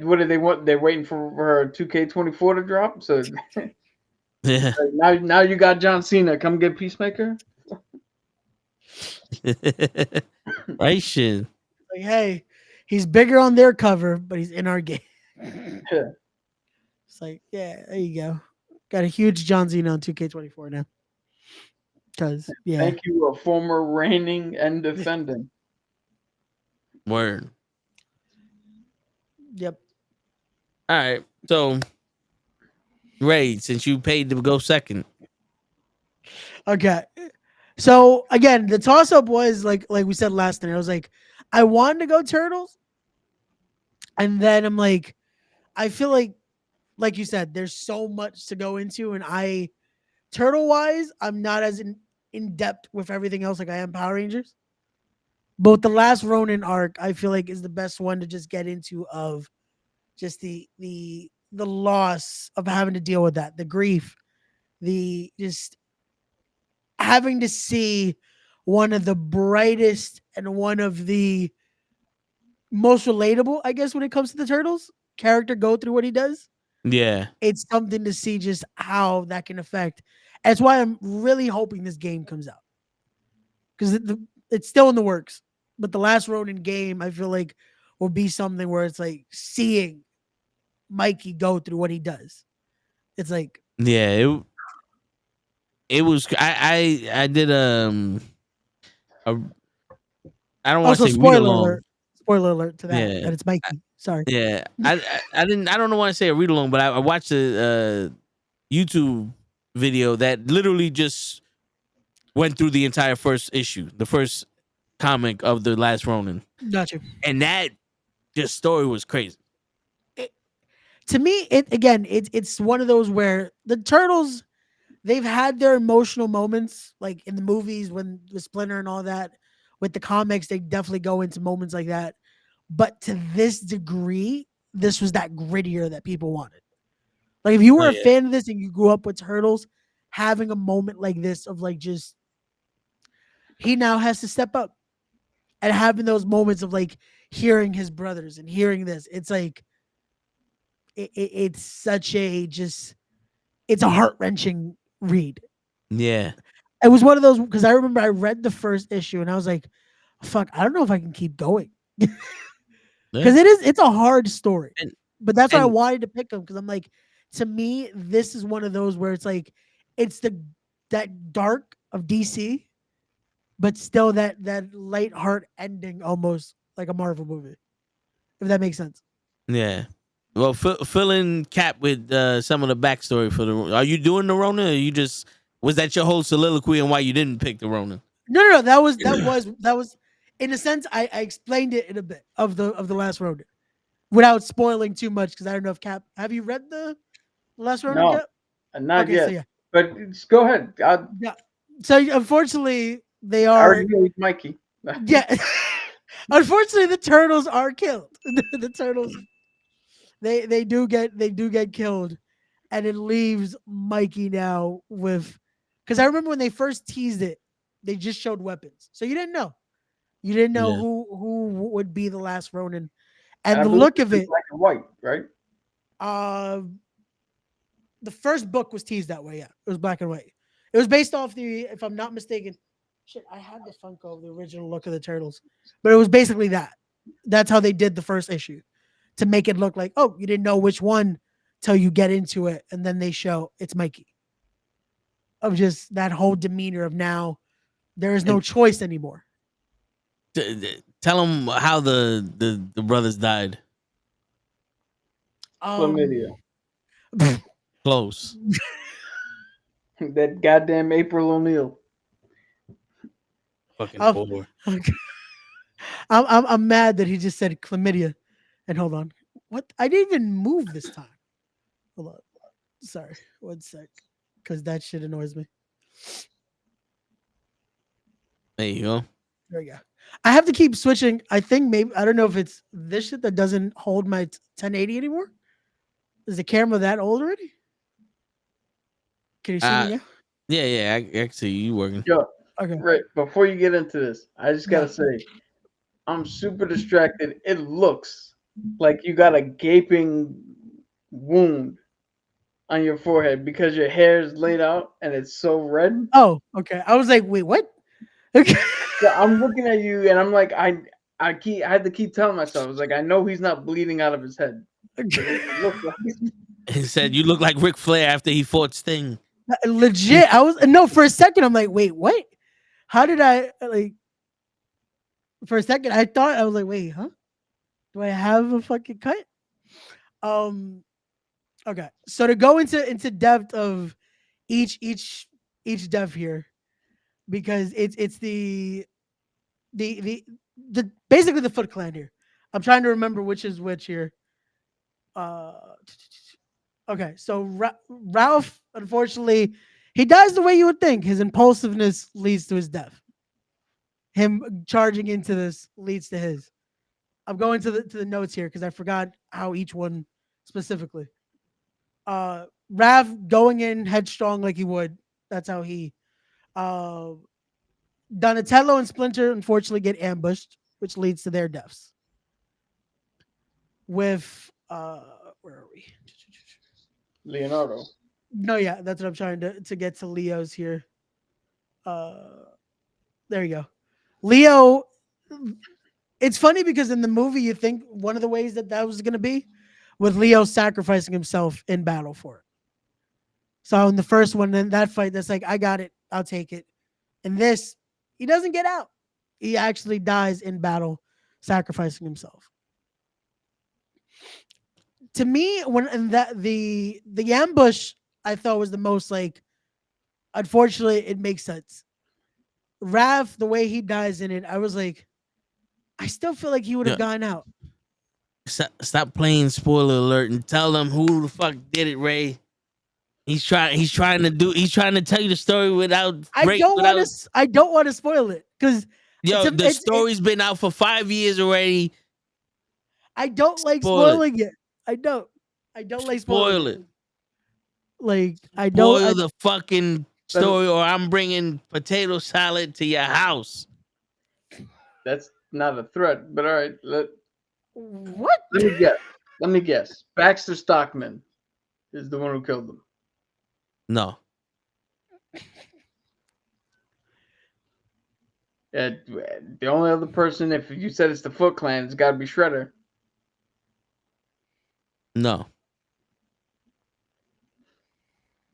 What do they want? They're waiting for 2K24 to drop. So yeah. Now you got John Cena. Come get Peacemaker. Right shit. Like, hey, he's bigger on their cover, but he's in our game. Yeah. It's like, yeah, there you go. Got a huge John Cena on 2K24 now. Because Thank you, a former reigning and defending. Word. Yep. All right. So, Ray, since you paid to go second. Okay. So again, the toss up was like we said last night. I was like, I wanted to go Turtles, and then I'm like, I feel like you said, there's so much to go into, and turtle wise, I'm not as in depth with everything else like I am Power Rangers. But the last Ronin arc, I feel like is the best one to just get into of just the loss of having to deal with that, the grief, the just having to see one of the brightest and one of the most relatable, I guess, when it comes to the Turtles character go through what he does. Yeah. It's something to see just how that can affect. That's why I'm really hoping this game comes out. Because it's still in the works. But the last Ronin game, I feel like, will be something where it's like seeing Mikey go through what he does. It's like, yeah, it was. I did I don't want to say spoiler read along. alert. Spoiler alert to that. Yeah. That it's Mikey. Sorry. Yeah, I don't want to say a read along, but I watched a YouTube video that literally just went through the entire first issue, the first comic of the last Ronin. Gotcha. And that just story was crazy. To me, it's one of those where the Turtles, they've had their emotional moments, like in the movies when the Splinter and all that. With the comics, they definitely go into moments like that. But to this degree, this was that grittier that people wanted. Like if you were a fan of this and you grew up with Turtles, having a moment like this of like just he now has to step up and having those moments of like hearing his brothers and hearing this, it's like it's such a just it's a heart wrenching read. Yeah. It was one of those because I remember I read the first issue and I was like, "Fuck, I don't know if I can keep going," because it's a hard story. And, But that's why I and wanted to pick them because I'm like, to me, this is one of those where it's like, it's that dark of DC, but still that light heart ending, almost like a Marvel movie, if that makes sense. yeah. Well, fill in Cap with some of the backstory for the. Are you doing the Ronin, or you just was that your whole soliloquy and why you didn't pick the Ronin? No. That was in a sense I explained it in a bit of the last Ronin without spoiling too much because I don't know if Cap. Have you read the last Ronin? No, Cap? not Okay, yet. so yeah. But just go ahead. Yeah. So unfortunately, they I are. already know he's Mikey. Yeah. Unfortunately, the turtles are killed. The turtles, they do get killed, and it leaves Mikey now with. Because I remember when they first teased it, they just showed weapons, so you didn't know. You didn't know Yeah. who would be the last Ronin, and I the believe look it's of it. black and white, right? The first book was teased that way. Yeah, it was black and white. It was based off the, if I'm not mistaken, shit. I had the Funko of the original look of the turtles, but it was basically that. That's how they did the first issue, to make it look like, oh, you didn't know which one till you get into it, and then they show it's Mikey. Of just that whole demeanor of now, there is no And choice anymore. tell them how the brothers died. Chlamydia. Close. That goddamn April O'Neil. Fucking Um, poor. I'm mad that he just said chlamydia. And hold on, what? I didn't even move this time. Hold on, sorry, 1 sec, because that shit annoys me. There you go. There we go. I have to keep switching. I think maybe I don't know if it's this shit that doesn't hold my 1080 anymore. Is the camera that old already? Can you see me now? Yeah. I can see you working. Yo, Okay. right before you get into this, I just gotta Yeah. say, I'm super distracted. It looks like you got a gaping wound on your forehead because your hair is laid out and it's so red. Oh, okay. I was like, wait, what? Okay. So I'm looking at you and I'm like, I had to keep telling myself, I was like, I know he's not bleeding out of his head. It looks like He said you look like Ric Flair after he fought Sting. Legit. I was no for a second. I'm like, wait, what? How did I like? For a second, I thought I was like, wait, huh? Do I have a fucking cut? Okay. So to go into depth of each dev here, because it's the basically the Foot Clan here. I'm trying to remember which is which here. Okay, so Ralph, unfortunately, he dies the way you would think. His impulsiveness leads to his death. Him charging into this leads to his. I'm going to the notes here because I forgot how each one specifically. Rav going in headstrong like he would. That's how he. Donatello and Splinter unfortunately get ambushed, which leads to their deaths. With where are we? Leonardo. No, yeah, that's what I'm trying to get to Leo's here. There you go. Leo, it's funny because in the movie you think one of the ways that was going to be with Leo sacrificing himself in battle for it. So in the first one, in that fight, that's like, I got it, I'll take it. In this, he doesn't get out. He actually dies in battle, sacrificing himself. To me, when in that the ambush, I thought was the most like. Unfortunately, it makes sense. Rav, the way he dies in it, I was like, I still feel like he would have gone out. Stop playing spoiler alert and tell them who the fuck did it, Ray. He's trying to tell you the story without. I don't want to spoil it because the story's been out for 5 years already. I don't like spoiling it. I don't like spoiling it. Like I don't spoil the fucking story, or I'm bringing potato salad to your house. That's not a threat, but all right. What? Let me guess. Baxter Stockman is the one who killed them. No. The only other person, if you said it's the Foot Clan, it's got to be Shredder. No.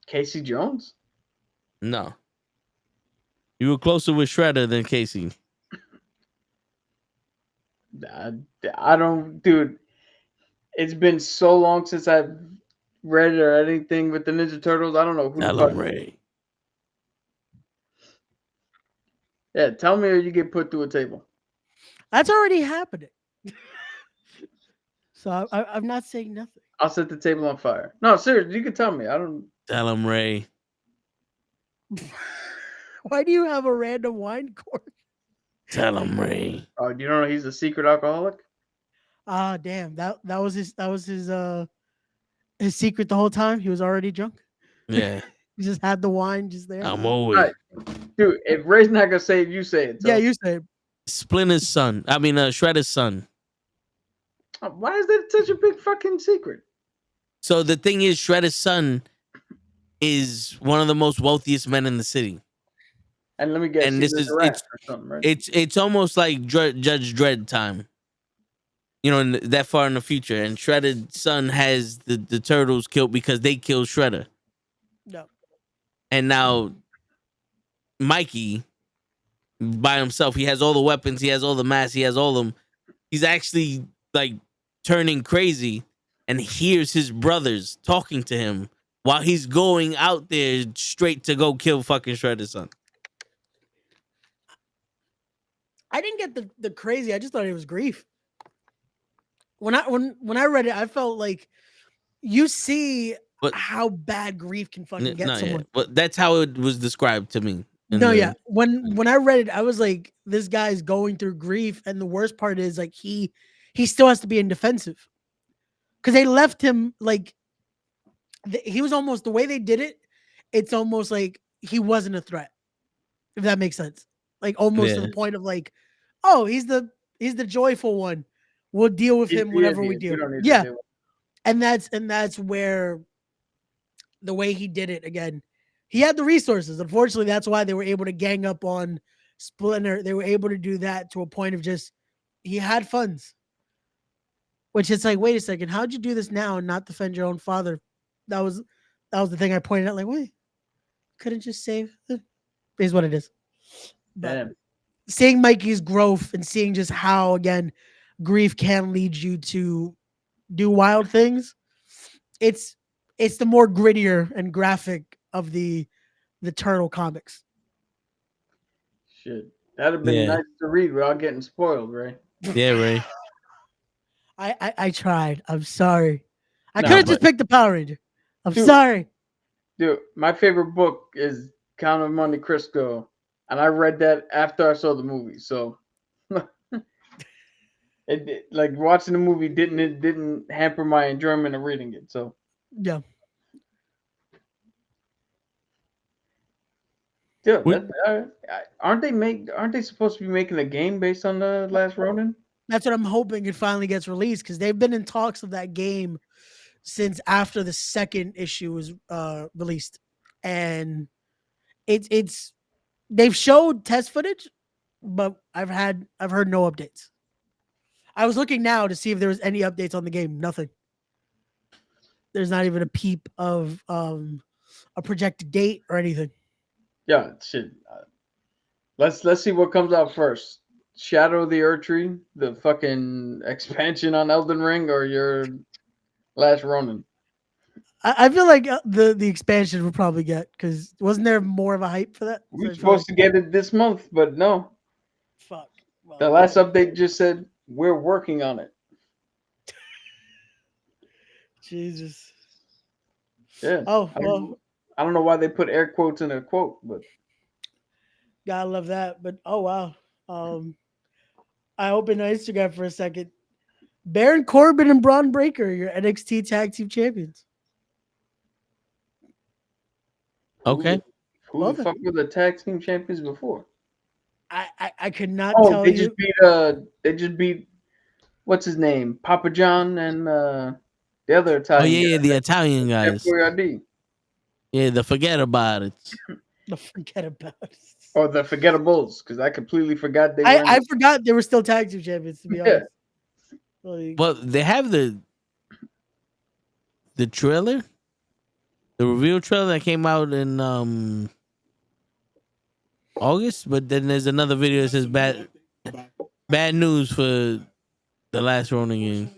Casey Jones? No. You were closer with Shredder than Casey. I don't, dude. It's been so long since I've read or anything with the Ninja Turtles. I don't know who Tell the fuck. him, Ray. Yeah, tell me or you get put through a table. That's already happening. So I'm not saying nothing. I'll set the table on fire. No, seriously, you can tell me. I don't. Tell him, Ray. Why do you have a random wine cork? Tell him, Ray. Oh, you don't know he's a secret alcoholic? Ah, damn. That was his secret the whole time. He was already drunk. Yeah. He just had the wine just there. I'm always Right. Dude, if Ray's not gonna say it, you say it. So. Yeah, you say. Splinter's son. I mean, Shredder's son. Why is that such a big fucking secret? So the thing is, Shredder's son is one of the most wealthiest men in the city. And let me guess, And this is or something, right? it's almost like Judge Dredd time. You know, that far in the future. And Shredder's son has the turtles killed because they killed Shredder. No. And now Mikey, by himself, he has all the weapons, he has all the masks, he has all of them. He's actually like turning crazy and hears his brothers talking to him while he's going out there straight to go kill fucking Shredder's son. I didn't get the crazy. I just thought it was grief. When I read it, I felt like you see how bad grief can fucking get someone. Yeah. But that's how it was described to me. Yeah. When I read it, I was like, this guy's going through grief, and the worst part is like he still has to be in defensive because they left him like he was almost the way they did it. It's almost like he wasn't a threat, if that makes sense. Like almost to the point of like, oh, he's the joyful one. We'll deal with him whenever we deal. Yeah, and that's where the way he did it again. He had the resources. Unfortunately, that's why they were able to gang up on Splinter. They were able to do that to a point of just he had funds. Which it's like, wait a second, how'd you do this now and not defend your own father? That was the thing I pointed out. Like, wait, couldn't just save. Is what it is. But seeing Mikey's growth and seeing just how again grief can lead you to do wild things. It's the more grittier and graphic of the Turtle comics. Shit, that'd have been nice to read without getting spoiled, Ray. Yeah, Ray. I tried. I'm sorry. I could have just picked the Power Ranger. I'm sorry. Dude, my favorite book is Count of Monte Cristo, and I read that after I saw the movie. So, like watching the movie didn't hamper my enjoyment of reading it. So, yeah. Dude, aren't they supposed to be making a game based on the Last Ronin? That's what I'm hoping it finally gets released because they've been in talks of that game since after the second issue was released, and it's they've showed test footage, but I've heard no updates. I was looking now to see if there was any updates on the game. Nothing. There's not even a peep of a projected date or anything. Yeah, shit. Let's see what comes out first. Shadow of the Erdtree, the fucking expansion on Elden Ring, or your Last Ronin? I feel like the expansion will probably get, because wasn't there more of a hype for that? We're supposed to get it this month, but no. Fuck. Well, the last update just said we're working on it. Jesus. Yeah. Oh, well. I don't know why they put air quotes in a quote, but gotta love that. But oh wow. I opened Instagram for a second. Baron Corbin and Braun Breaker, your NXT Tag Team Champions. Okay. Who the fuck were the tag team champions before? I could not tell you. They just beat what's his name? Papa John and the other Italian. Oh yeah, the Italian guys. FYRD. Yeah, the forget about it. Forget about it. Or the Forgettables, because I completely forgot they were. I forgot they were still tag team champions. To be honest, like, Well, they have the trailer, the reveal trailer that came out in August, but then there's another video that says bad news for the last Ronin game.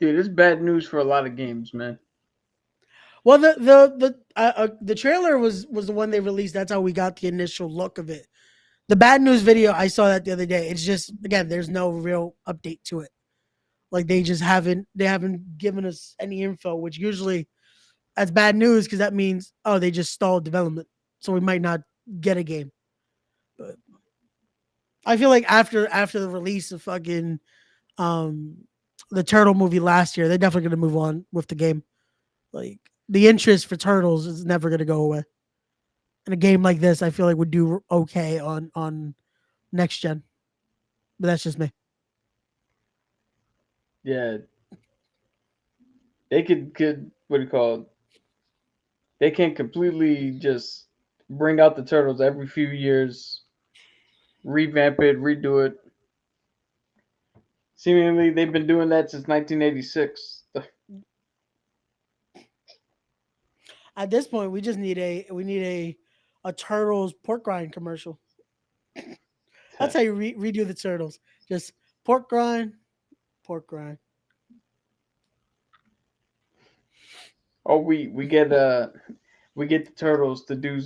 Dude, it's bad news for a lot of games, man. well, the trailer was the one they released. That's how we got the initial look of it. The bad news video, I saw that the other day. It's just, again, there's no real update to it. Like they haven't given us any info, which usually that's bad news because that means they just stalled development, so we might not get a game. But I feel like after the release of fucking the Turtle movie last year, they're definitely gonna move on with the game. Like the interest for Turtles is never gonna go away. And a game like this, I feel like would do okay on next gen. But that's just me. Yeah. They could what do you call it? They can completely just bring out the Turtles every few years, revamp it, redo it. Seemingly, they've been doing that since 1986. At this point, we just need a Turtles pork rind commercial. That's how you redo the Turtles. Just pork rind. Oh, we get the Turtles to do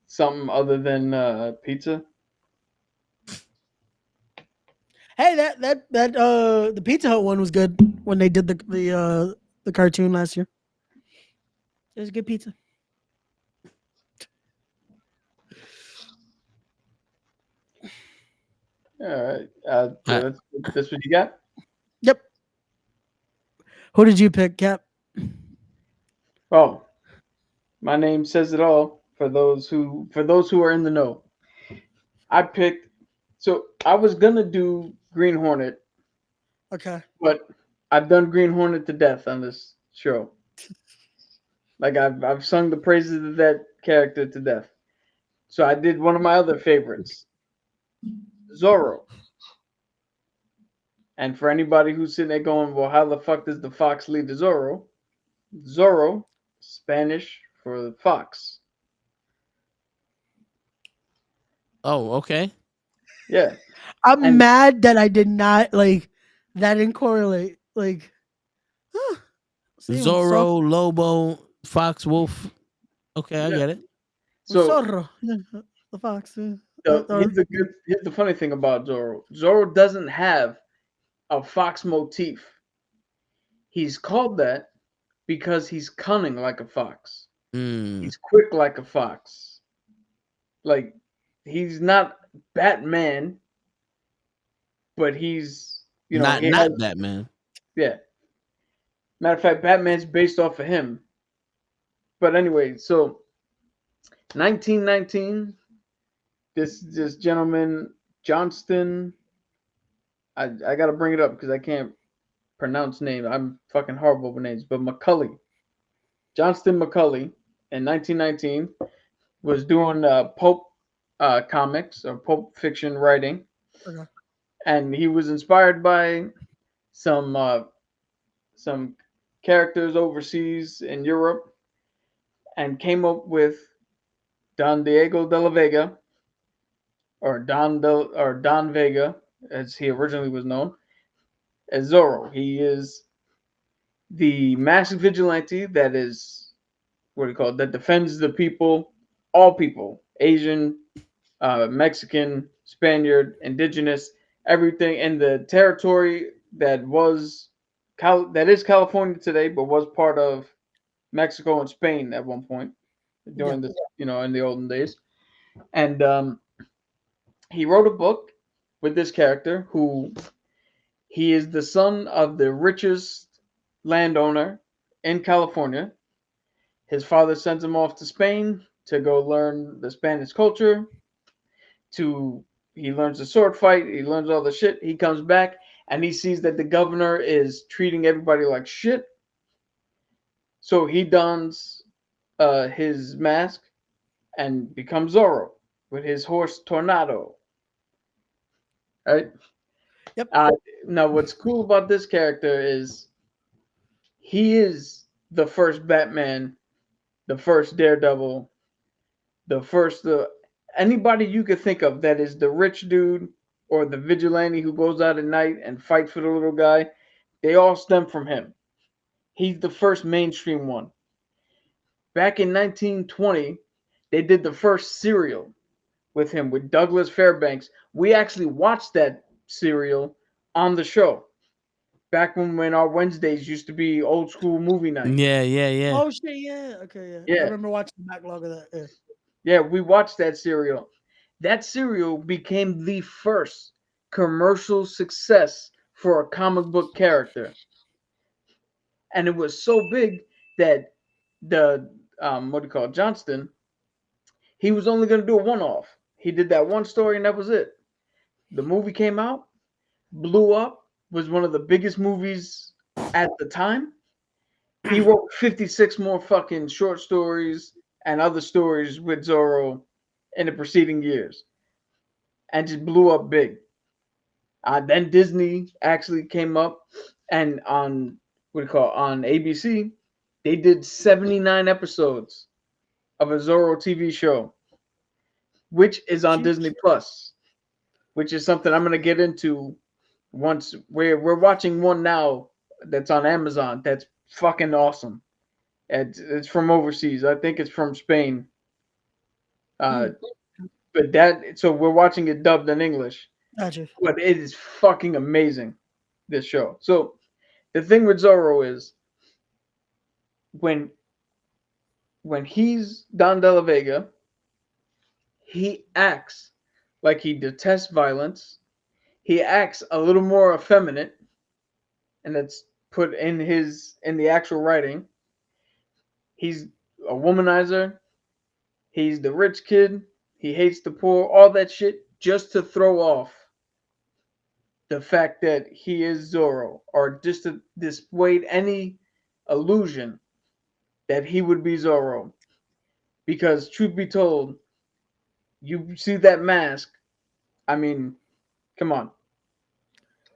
something other than pizza. Hey, that the Pizza Hut one was good when they did the cartoon last year. It was good pizza. All right. That's what you got? Yep. Who did you pick, Cap? Oh, my name says it all for those who are in the know. I picked. So I was gonna do Green Hornet, Okay. but I've done Green Hornet to death on this show. Like I've sung the praises of that character to death. So I did one of my other favorites, Zorro. And for anybody who's sitting there going, well, how the fuck does the fox lead to Zorro? Zorro, Spanish for fox. Oh, okay. Yeah. I'm mad that I did not that didn't correlate. Zorro, Lobo, Fox, Wolf. Okay, I get it. So Zorro, the fox. here's the funny thing about Zorro. Zorro doesn't have a fox motif. He's called that because he's cunning like a fox. He's quick like a fox. Like he's not Batman, but he's not Batman. Yeah. Matter of fact, Batman's based off of him. But anyway, so 1919, this gentleman Johnston, I gotta bring it up because I can't pronounce names. I'm fucking horrible with names. But Johnston McCulley, in 1919, was doing pulp comics or pulp fiction writing, and he was inspired by some characters overseas in Europe, and came up with Don Diego de la Vega, or Don Vega, as he originally was known, as Zorro. He is the masked vigilante that is that defends the people, all people, Asian, Mexican, Spaniard, indigenous, everything in the territory that is California today, but was part of Mexico and Spain at one point during the in the olden days. And he wrote a book with this character who he is the son of the richest landowner in California. His father sends him off to Spain to go learn the Spanish culture. He learns the sword fight. He learns all the shit. He comes back and he sees that the governor is treating everybody like shit. So he dons his mask and becomes Zorro with his horse Tornado. Right? Yep. Now, what's cool about this character is he is the first Batman, the first Daredevil, the first anybody you could think of that is the rich dude or the vigilante who goes out at night and fight for the little guy. They all stem from him. He's the first mainstream one. Back in 1920, they did the first serial with him with Douglas Fairbanks. We actually watched that serial on the show. Back when our Wednesdays used to be old school movie night. Yeah. Oh shit, yeah. Okay, yeah. I remember watching the backlog of that. Yeah, we watched that serial. That serial became the first commercial success for a comic book character. And it was so big that the Johnston, he was only going to do a one-off. He did that one story and that was it. The movie came out, blew up, was one of the biggest movies at the time. He wrote 56 more fucking short stories and other stories with Zorro in the preceding years and just blew up big. Then Disney actually came up and on on ABC, they did 79 episodes of a Zorro TV show, which is on Disney Plus, which is something I'm going to get into once we're watching one now that's on Amazon. That's fucking awesome. It's from overseas. I think it's from Spain. But so we're watching it dubbed in English. Gotcha. But it is fucking amazing, this show. So the thing with Zorro is when he's Don De La Vega, he acts like he detests violence. He acts a little more effeminate, and that's put in the actual writing. He's a womanizer. He's the rich kid. He hates the poor. All that shit just to throw off the fact that he is Zorro, or just to dissuade any illusion that he would be Zorro. Because truth be told, you see that mask. I mean, come on.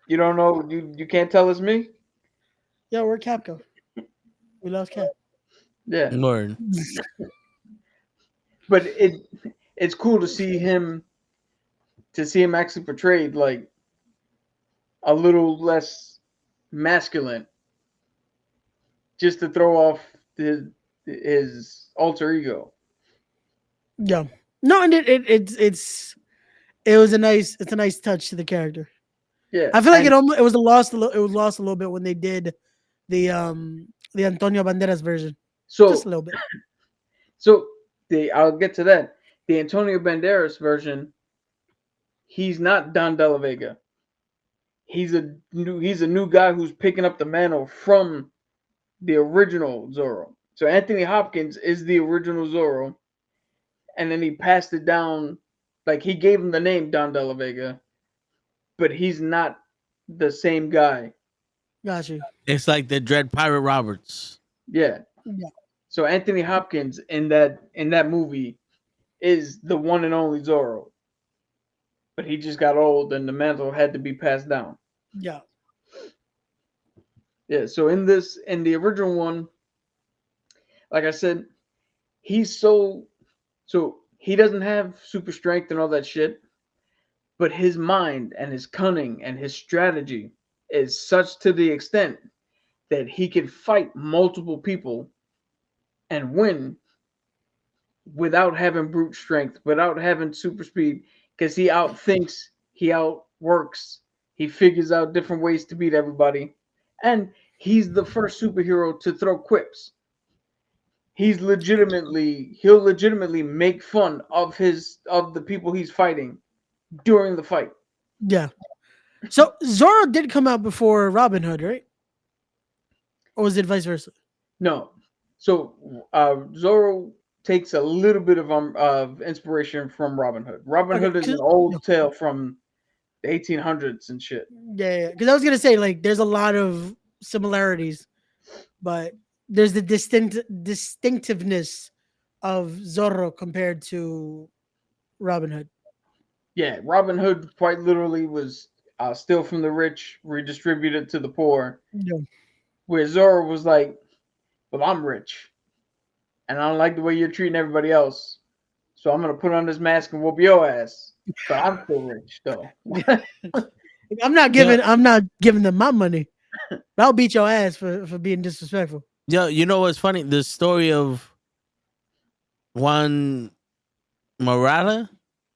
You don't know? You can't tell it's me? Yeah, we're Capcom. We lost Cap. Yeah. Lord. But it's cool to see him actually portrayed like a little less masculine, just to throw off his alter ego. Yeah. No, and it's a nice touch to the character. Yeah. I feel like it was lost a little bit when they did the Antonio Banderas version. So just a little bit. So I'll get to that. The Antonio Banderas version, he's not Don De La Vega. He's a new guy who's picking up the mantle from the original Zorro. So Anthony Hopkins is the original Zorro, and then he passed it down, like he gave him the name Don De La Vega, but he's not the same guy. Gotcha. It's like the Dread Pirate Roberts. Yeah. So Anthony Hopkins in that movie is the one and only Zorro. But he just got old and the mantle had to be passed down. Yeah. Yeah, so in the original one, like I said, he's so he doesn't have super strength and all that shit, but his mind and his cunning and his strategy is such to the extent that he can fight multiple people and win without having brute strength, without having super speed, because he outthinks, he outworks, he figures out different ways to beat everybody, and he's the first superhero to throw quips. He'll legitimately make fun of the people he's fighting during the fight. Yeah. So Zorro did come out before Robin Hood, right? Or was it vice versa? No. So Zorro takes a little bit of inspiration from Robin Hood. Robin Hood is an old tale from the 1800s and shit. Yeah. Because I was gonna say, like, there's a lot of similarities, but there's the distinctiveness of Zorro compared to Robin Hood. Yeah, Robin Hood quite literally was steal from the rich, redistribute it to the poor. Yeah. Where Zorro was like, "Well, I'm rich, and I don't like the way you're treating everybody else, so I'm gonna put on this mask and whoop your ass. But I'm still rich, though." I'm not giving them my money. But I'll beat your ass for being disrespectful. Yo, you know what's funny? The story of Juan Morata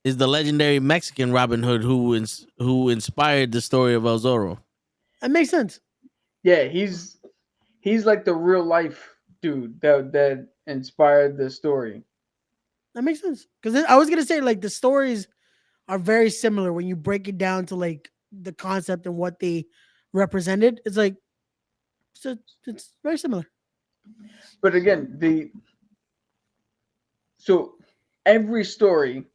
is the legendary Mexican Robin Hood who inspired the story of El Zorro. That makes sense. Yeah, he's like the real life dude that inspired the story. That makes sense. Because I was gonna say like the stories are very similar when you break it down to like the concept and what they represented. It's like it's very similar. But again, so every story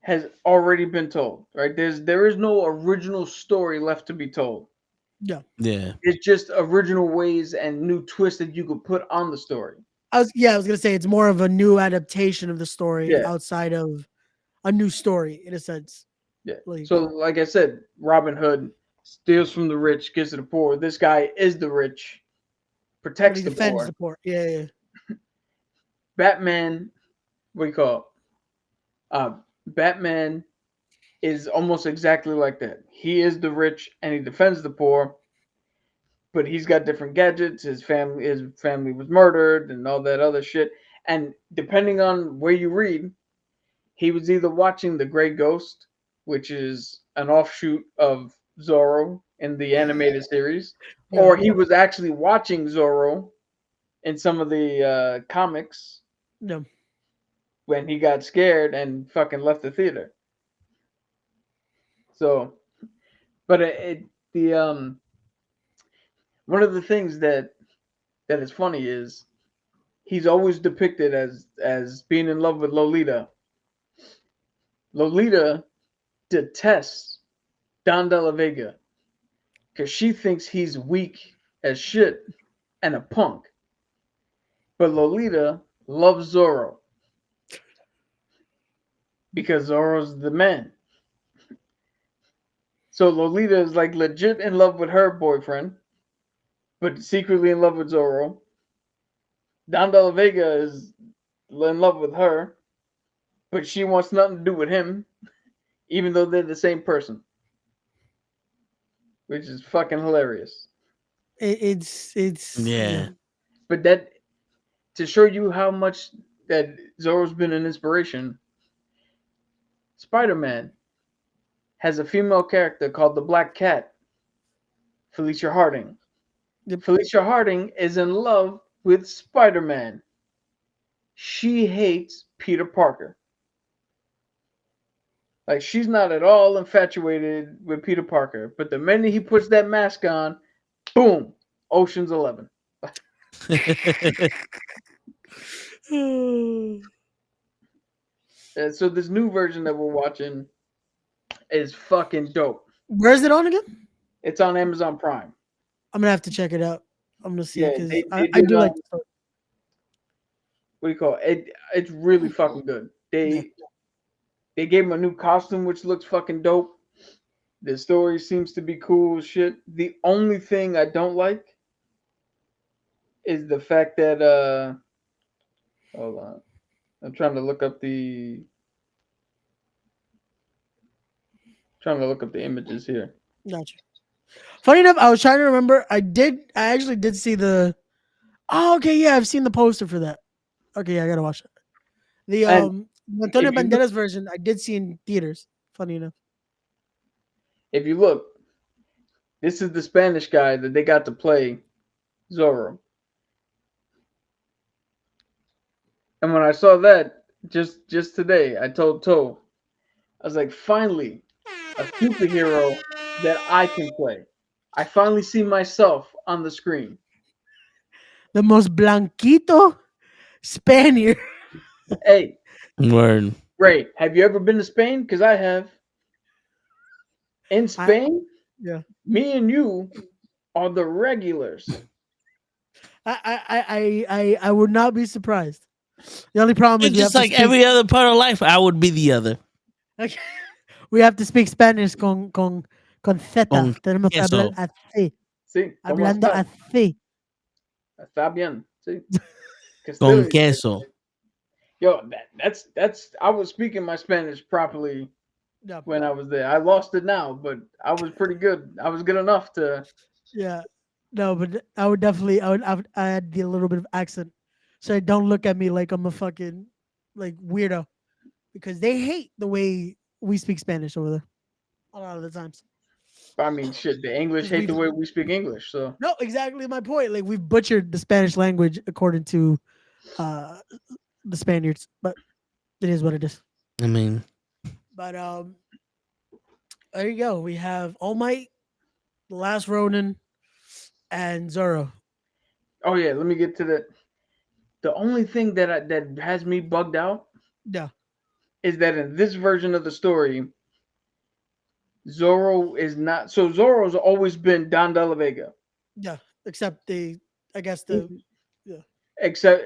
has already been told, right? There is no original story left to be told. Yeah. Yeah. It's just original ways and new twists that you could put on the story. I was gonna say it's more of a new adaptation of the story Yeah. outside of a new story in a sense. Yeah. Like, So like I said, Robin Hood steals from the rich, gives to the poor. This guy is the rich, but protects he the defends poor. the poor. Yeah. Batman, what do you call it? Batman is almost exactly like that. He is the rich and he defends the poor, but he's got different gadgets. His family was murdered and all that other shit. And depending on where you read, he was either watching The Grey Ghost, which is an offshoot of Zorro in the animated series, or he was actually watching Zorro in some of the comics No. when he got scared and fucking left the theater. So, but one of the things that is funny is he's always depicted as being in love with Lolita. Lolita detests Don De La Vega because she thinks he's weak as shit and a punk. But Lolita loves Zorro because Zorro's the man. So Lolita is like legit in love with her boyfriend, but secretly in love with Zorro. Don De La Vega is in love with her, but she wants nothing to do with him, even though they're the same person. Which is fucking hilarious. It's Yeah. But that, to show you how much that Zorro's been an inspiration, Spider-Man has a female character called the Black Cat, Felicia Harding. Yep. Felicia Harding is in love with Spider-Man. She hates Peter Parker. Like, she's not at all infatuated with Peter Parker, but the minute he puts that mask on, boom, Ocean's 11. So this new version that we're watching is fucking dope. Where's it on again? It's on Amazon Prime. I'm gonna have to check it out. I'm gonna see because they I did, do like the story. What do you call it? It's really fucking good. They gave him a new costume, which looks fucking dope. The story seems to be cool as shit. The only thing I don't like is the fact that hold on. I'm trying to look up the images here. Gotcha. Funny enough, I was trying to remember. I actually did see the. Oh, okay, yeah, I've seen the poster for that. Okay, yeah, I gotta watch it. The Antonio Banderas version I did see in theaters. Funny enough. If you look, this is the Spanish guy that they got to play Zorro. And when I saw that just today, I told Toe, I was like, finally, a superhero that I can play. I finally see myself on the screen. The most blanquito Spaniard. Hey, Word. Ray, have you ever been to Spain? Because I have. In Spain, Yeah. me and you are the regulars. I would not be surprised. The only problem is It's we have just to like speak, every other part of life, I would be the other. we have to speak Spanish con Z. Con Tenemos que hablar queso. así. Sí, ¿cómo Hablando estás? así. Está bien. Sí. Con Castilian. queso. Yo, that's. I was speaking my Spanish properly Yeah. when I was there. I lost it now, but I was pretty good. I was good enough to. Yeah. No, but I would definitely I would add the little bit of accent. So they don't look at me like I'm a fucking like weirdo. Because they hate the way we speak Spanish over there. A lot of the times. I mean, shit. The English 'Cause hate the we've- way we speak English. So No, exactly my point. Like we've butchered the Spanish language according to uh the Spaniards, but it is what it is. I mean, But there you go. We have All Might, The Last Ronin, and Zoro. oh yeah, let me get to the. The only thing that has me bugged out Yeah, is that in this version of the story, Zoro is not. So Zoro's always been Don De La Vega, yeah. Except I guess the except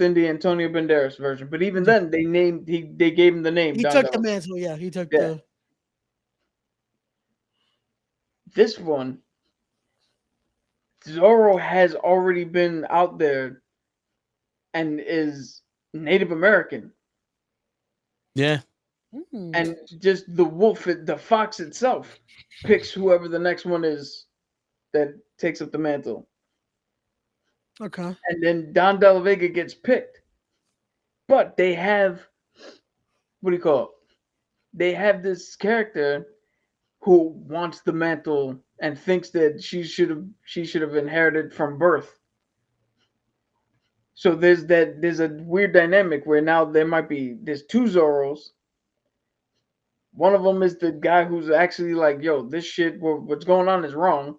in the Antonio Banderas version. But even Yeah. then, they gave him the name. he Don took De the La- mantle. Yeah, he took Yeah. the. This one, Zoro has already been out there and is Native American, yeah. and just the fox itself picks whoever the next one is that takes up the mantle. Okay. And then Don De La Vega gets picked. But they have what do you call it? They have this character who wants the mantle and thinks that she should have inherited from birth. So there's a weird dynamic where now there's two Zoros. One of them is the guy who's actually like, yo, this shit, what's going on is wrong.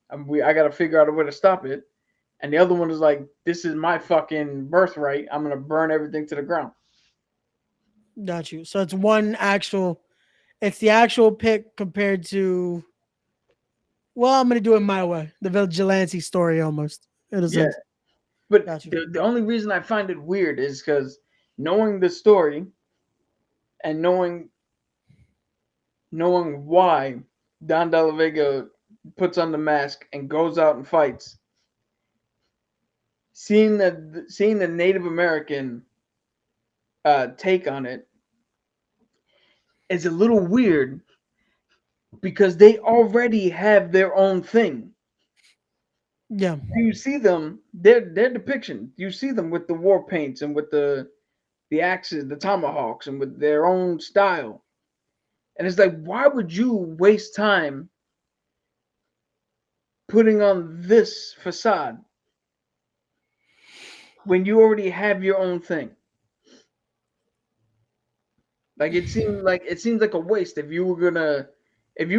I got to figure out a way to stop it. And the other one is like, this is my fucking birthright. I'm gonna burn everything to the ground. Got you. So it's one actual. It's the actual pick compared to. Well, I'm gonna do it my way. The vigilante story, almost. In a Yeah. sense. But Got you. the only reason I find it weird is because knowing the story and knowing why Don De La Vega puts on the mask and goes out and fights, seeing the Native American take on it is a little weird because they already have their own thing. Yeah. You see them, their depiction. You see them with the war paints and with the axes, the tomahawks, and with their own style. And it's like, why would you waste time putting on this facade when you already have your own thing? Like it seems like a waste if you were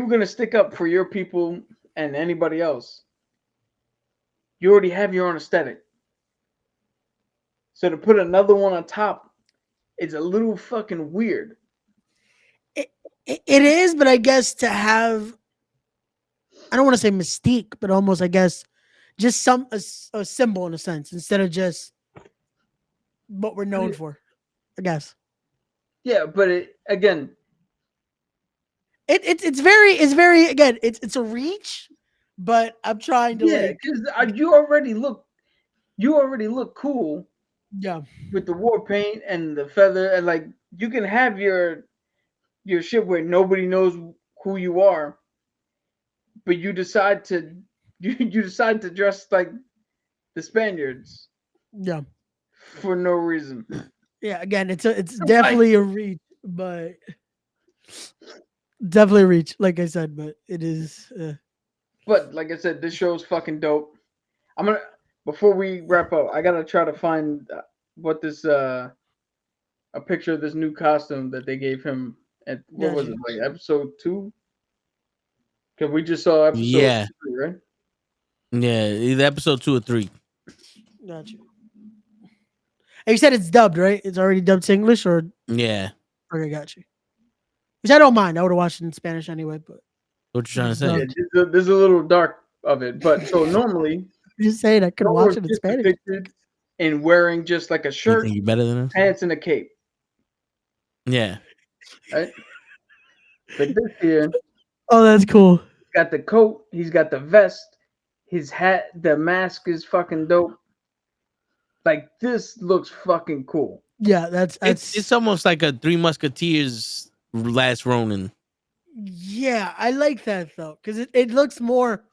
gonna stick up for your people and anybody else. You already have your own aesthetic. So to put another one on top, it's a little fucking weird. It is, but I guess to have, I don't want to say mystique, but almost, I guess, just a symbol in a sense instead of just what we're known for. I guess. Yeah, but It's very again. It's a reach, but I'm trying to like. because you already look cool. Yeah. With the war paint and the feather, and like you can have your ship where nobody knows who you are, but you decide to dress like the Spaniards. Yeah. For no reason. Yeah. Again, it's definitely a reach, but definitely a reach. Like I said, but it is. But like I said, this show's fucking dope. Before we wrap up, I gotta try to find what this a picture of this new costume that they gave him at what was it, like episode 2? Because we just saw episode 3, right? Yeah, either episode 2 or 3. Gotcha. And you said it's dubbed, right? It's already dubbed to English, or Yeah. Okay, got you. Which I don't mind. I would have watched it in Spanish anyway. But what you trying to say? Yeah, there's a little dark of it, but so normally just saying I could watch Zorro's it in just Spanish. depicted in wearing just like a You shirt, think you better than us? pants, and a cape. Yeah. Right? But this here, Oh, that's cool. he's got the coat, he's got the vest, his hat, the mask is fucking dope. Like this looks fucking cool. Yeah, that's It's almost like a Three Musketeers Last Ronin. yeah, I like that though because it looks more,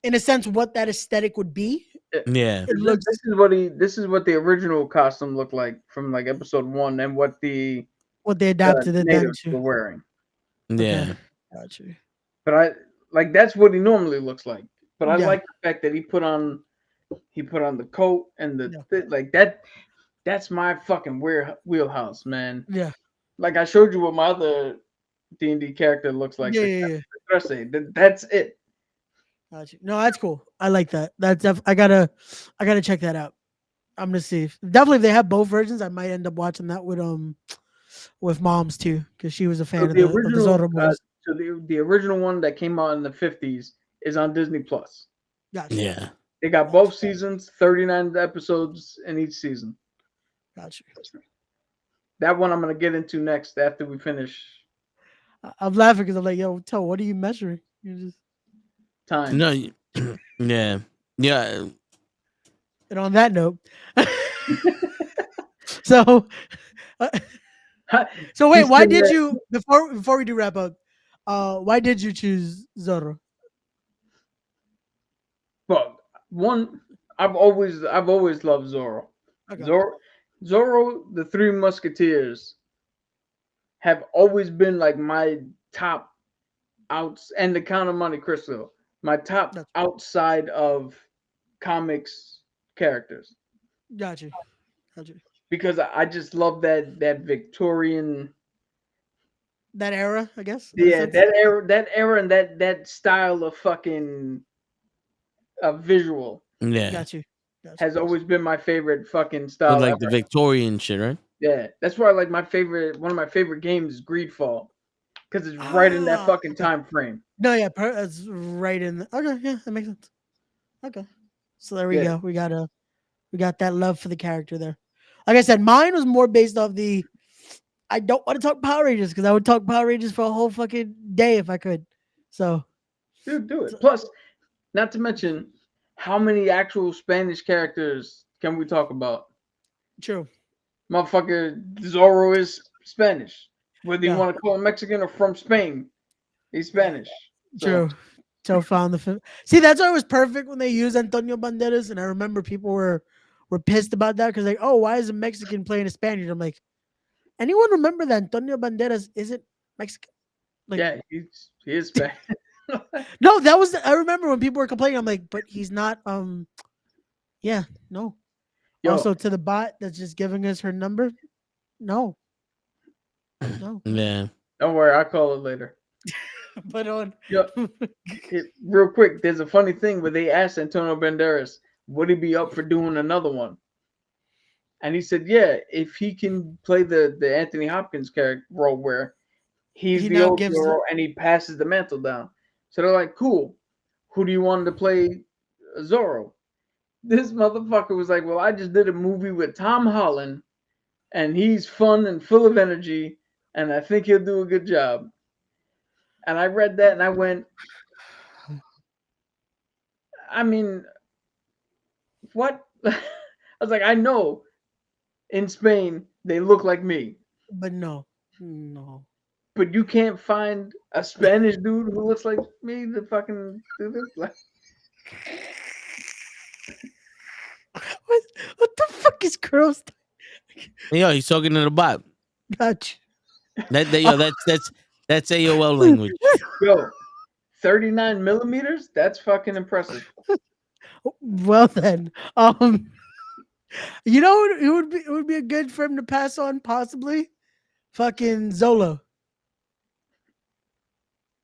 in a sense, what that aesthetic would be. Yeah. It looks This is what the original costume looked like from like episode 1 and what the what they adapted it down natives were to. wearing. Yeah. Got you. But I like that's what he normally looks like. But I Yeah. like the fact that he put on the coat and the Yeah. like that. That's my fucking wheelhouse, man. Yeah. Like I showed you what my other D&D character looks like. Yeah. I say that's it. Got you. No, that's cool. I like that. I gotta check that out. I'm gonna see. Definitely, if they have both versions, I might end up watching that with moms too, because she was a fan So of the the original, Zorro movies. so the original one that came out in the 50s is on Disney Plus. Gotcha. Yeah. They got both seasons, 39 episodes in each season. Gotcha. That one I'm gonna get into next after we finish I'm laughing because I'm like, yo, Toe, what are you measuring? You just time. No. Yeah. Yeah. and on that note, so so wait, He's why still did there. you before we do wrap up? Why did you choose Zorro? But one, I've always loved Zorro. Okay. Zorro, the Three Musketeers have always been like my top outs, and the Count of Monte Cristo, my top outside of comics characters. Gotcha. Because I just love that Victorian, That era, I guess. in a yeah, sense? that era, and that style of fucking visual Yeah. Got you. has always been my favorite fucking With style. like ever. the Victorian shit, right? Yeah, that's why like one of my favorite games is Greedfall, because it's right in that fucking time frame. No, yeah, that's right in. Okay, yeah, that makes sense. Okay, so there we Yeah. go. We got that love for the character there. Like I said, mine was more based off the. I don't want to talk Power Rangers because I would talk Power Rangers for a whole fucking day if I could. So, Dude, do it. Plus, not to mention, how many actual Spanish characters can we talk about? true. Motherfucker, Zorro is Spanish. Whether you Yeah. want to call him Mexican or from Spain, he's Spanish. So, True. So found the film. See, that's why it was perfect when they used Antonio Banderas, and I remember people were pissed about that because like, oh, why is a Mexican playing a Spaniard? I'm like, anyone remember that Antonio Banderas isn't Mexican? Like, yeah, he is Spanish. no, that was I remember when people were complaining. I'm like, but he's not. Yeah, no. Yo. Also, to the bot that's just giving us her number, no. Yeah. Don't worry, I'll call it later. But on. Yo, real quick, there's a funny thing where they asked Antonio Banderas, would he be up for doing another one? And he said, yeah, if he can play the Anthony Hopkins character role where he's He the now old gives Zorro and he passes the mantle down. So they're like, cool. Who do you want to play Zorro? This motherfucker was like, well, I just did a movie with Tom Holland and he's fun and full of energy and I think he'll do a good job. And I read that and I went, I mean, what? I was like, I know in Spain they look like me, But no. but you can't find a Spanish dude who looks like me to fucking do this. Like, What the fuck is girls? Yo, he's talking to the bot. Gotcha. That's AOL language. yo, 39 millimeters? That's fucking impressive. Well then, you know, it would be a good for him to pass on possibly, fucking Zolo,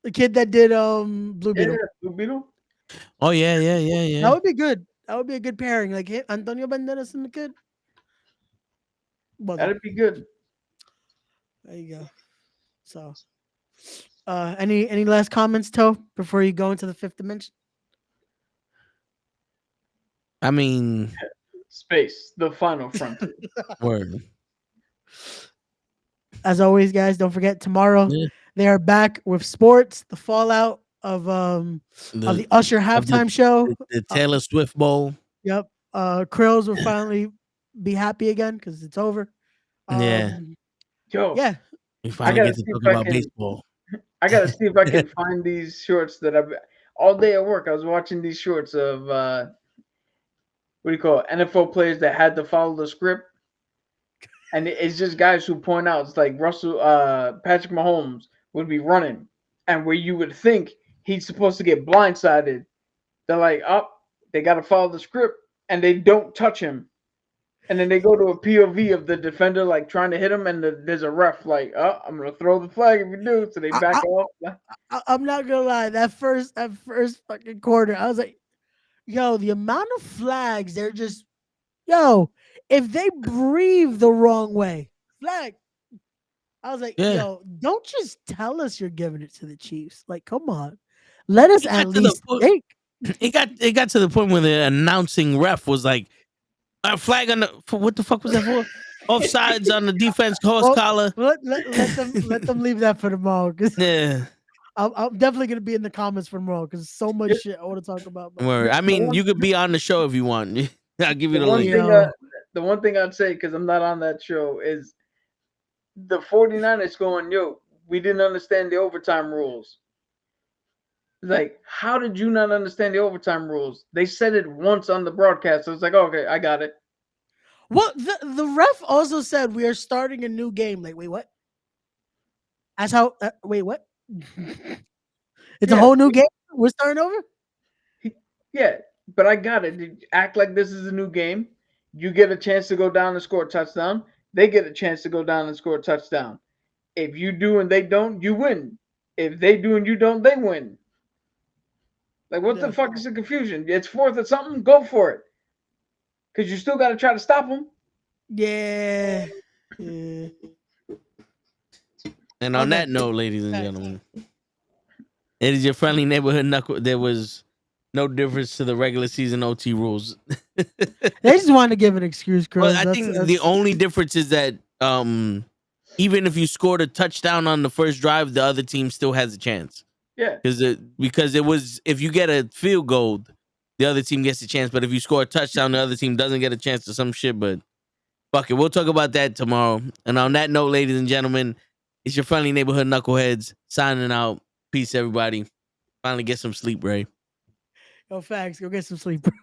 the kid that did Blue Beetle. Yeah, Blue Beetle. Oh yeah. That would be good. That would be a good pairing, like Antonio Banderas and the kid. Well, That'd be good. there you go. So, any last comments, Toe, before you go into the fifth dimension? I mean, Space, the final frontier. word. As always, guys, don't forget tomorrow Yeah. they are back with sports. The fallout of the Usher of halftime show. the Taylor Swift Bowl. Yep. Krills will finally be happy again because it's over. Yeah. Yo, Yeah. We I finally gotta get to see talk if I about can. baseball. I gotta see if I can find these shorts that I've all day at work. I was watching these shorts of what do you call it? NFL players that had to follow the script, and it's just guys who point out it's like Patrick Mahomes would be running, and where you would think he's supposed to get blindsided, they're like, oh, they got to follow the script, and they don't touch him. And then they go to a POV of the defender like trying to hit him, and there's a ref like, "Oh, I'm gonna throw the flag if you do." So they back off. I'm not gonna lie. That first fucking quarter, I was like, "Yo, the amount of flags they're just, yo, if they breathe the wrong way, flag." I was like, Yeah. "Yo, don't just tell us you're giving it to the Chiefs. Like, come on, let us at least think." It got to the point where the announcing ref was like, "A flag on the what the fuck was that for? Offsides on the defense horse collar." Let them leave that for tomorrow. Cause Yeah. I'm definitely gonna be in the comments for tomorrow because so much shit I want to talk about. Word. I mean, you could be on the show if you want. I'll give you the link. The one thing I'd say, because I'm not on that show, is the 49ers going, yo, we didn't understand the overtime rules. Like, how did you not understand the overtime rules? They said it once on the broadcast. So it's like, okay, I got it. Well, the ref also said we are starting a new game. Like, wait, what? That's how. Wait, what? It's a whole new game. We're starting over. Yeah, but I got it. Act like this is a new game. You get a chance to go down and score a touchdown. They get a chance to go down and score a touchdown. If you do and they don't, you win. If they do and you don't, they win. Like, what the fuck is the confusion? It's fourth or something. Go for it. Because you still got to try to stop them. Yeah. And on that note, ladies and gentlemen, it is your friendly neighborhood Nukkle. There was no difference to the regular season OT rules. They just wanted to give an excuse, Chris. Well, I think the only difference is that even if you scored a touchdown on the first drive, the other team still has a chance. Yeah. Because it was, if you get a field goal, the other team gets a chance. But if you score a touchdown, the other team doesn't get a chance to some shit. But fuck it, we'll talk about that tomorrow. And on that note, ladies and gentlemen, it's your friendly neighborhood knuckleheads signing out. Peace, everybody. Finally get some sleep, Ray. Yo, facts. Go get some sleep, bro.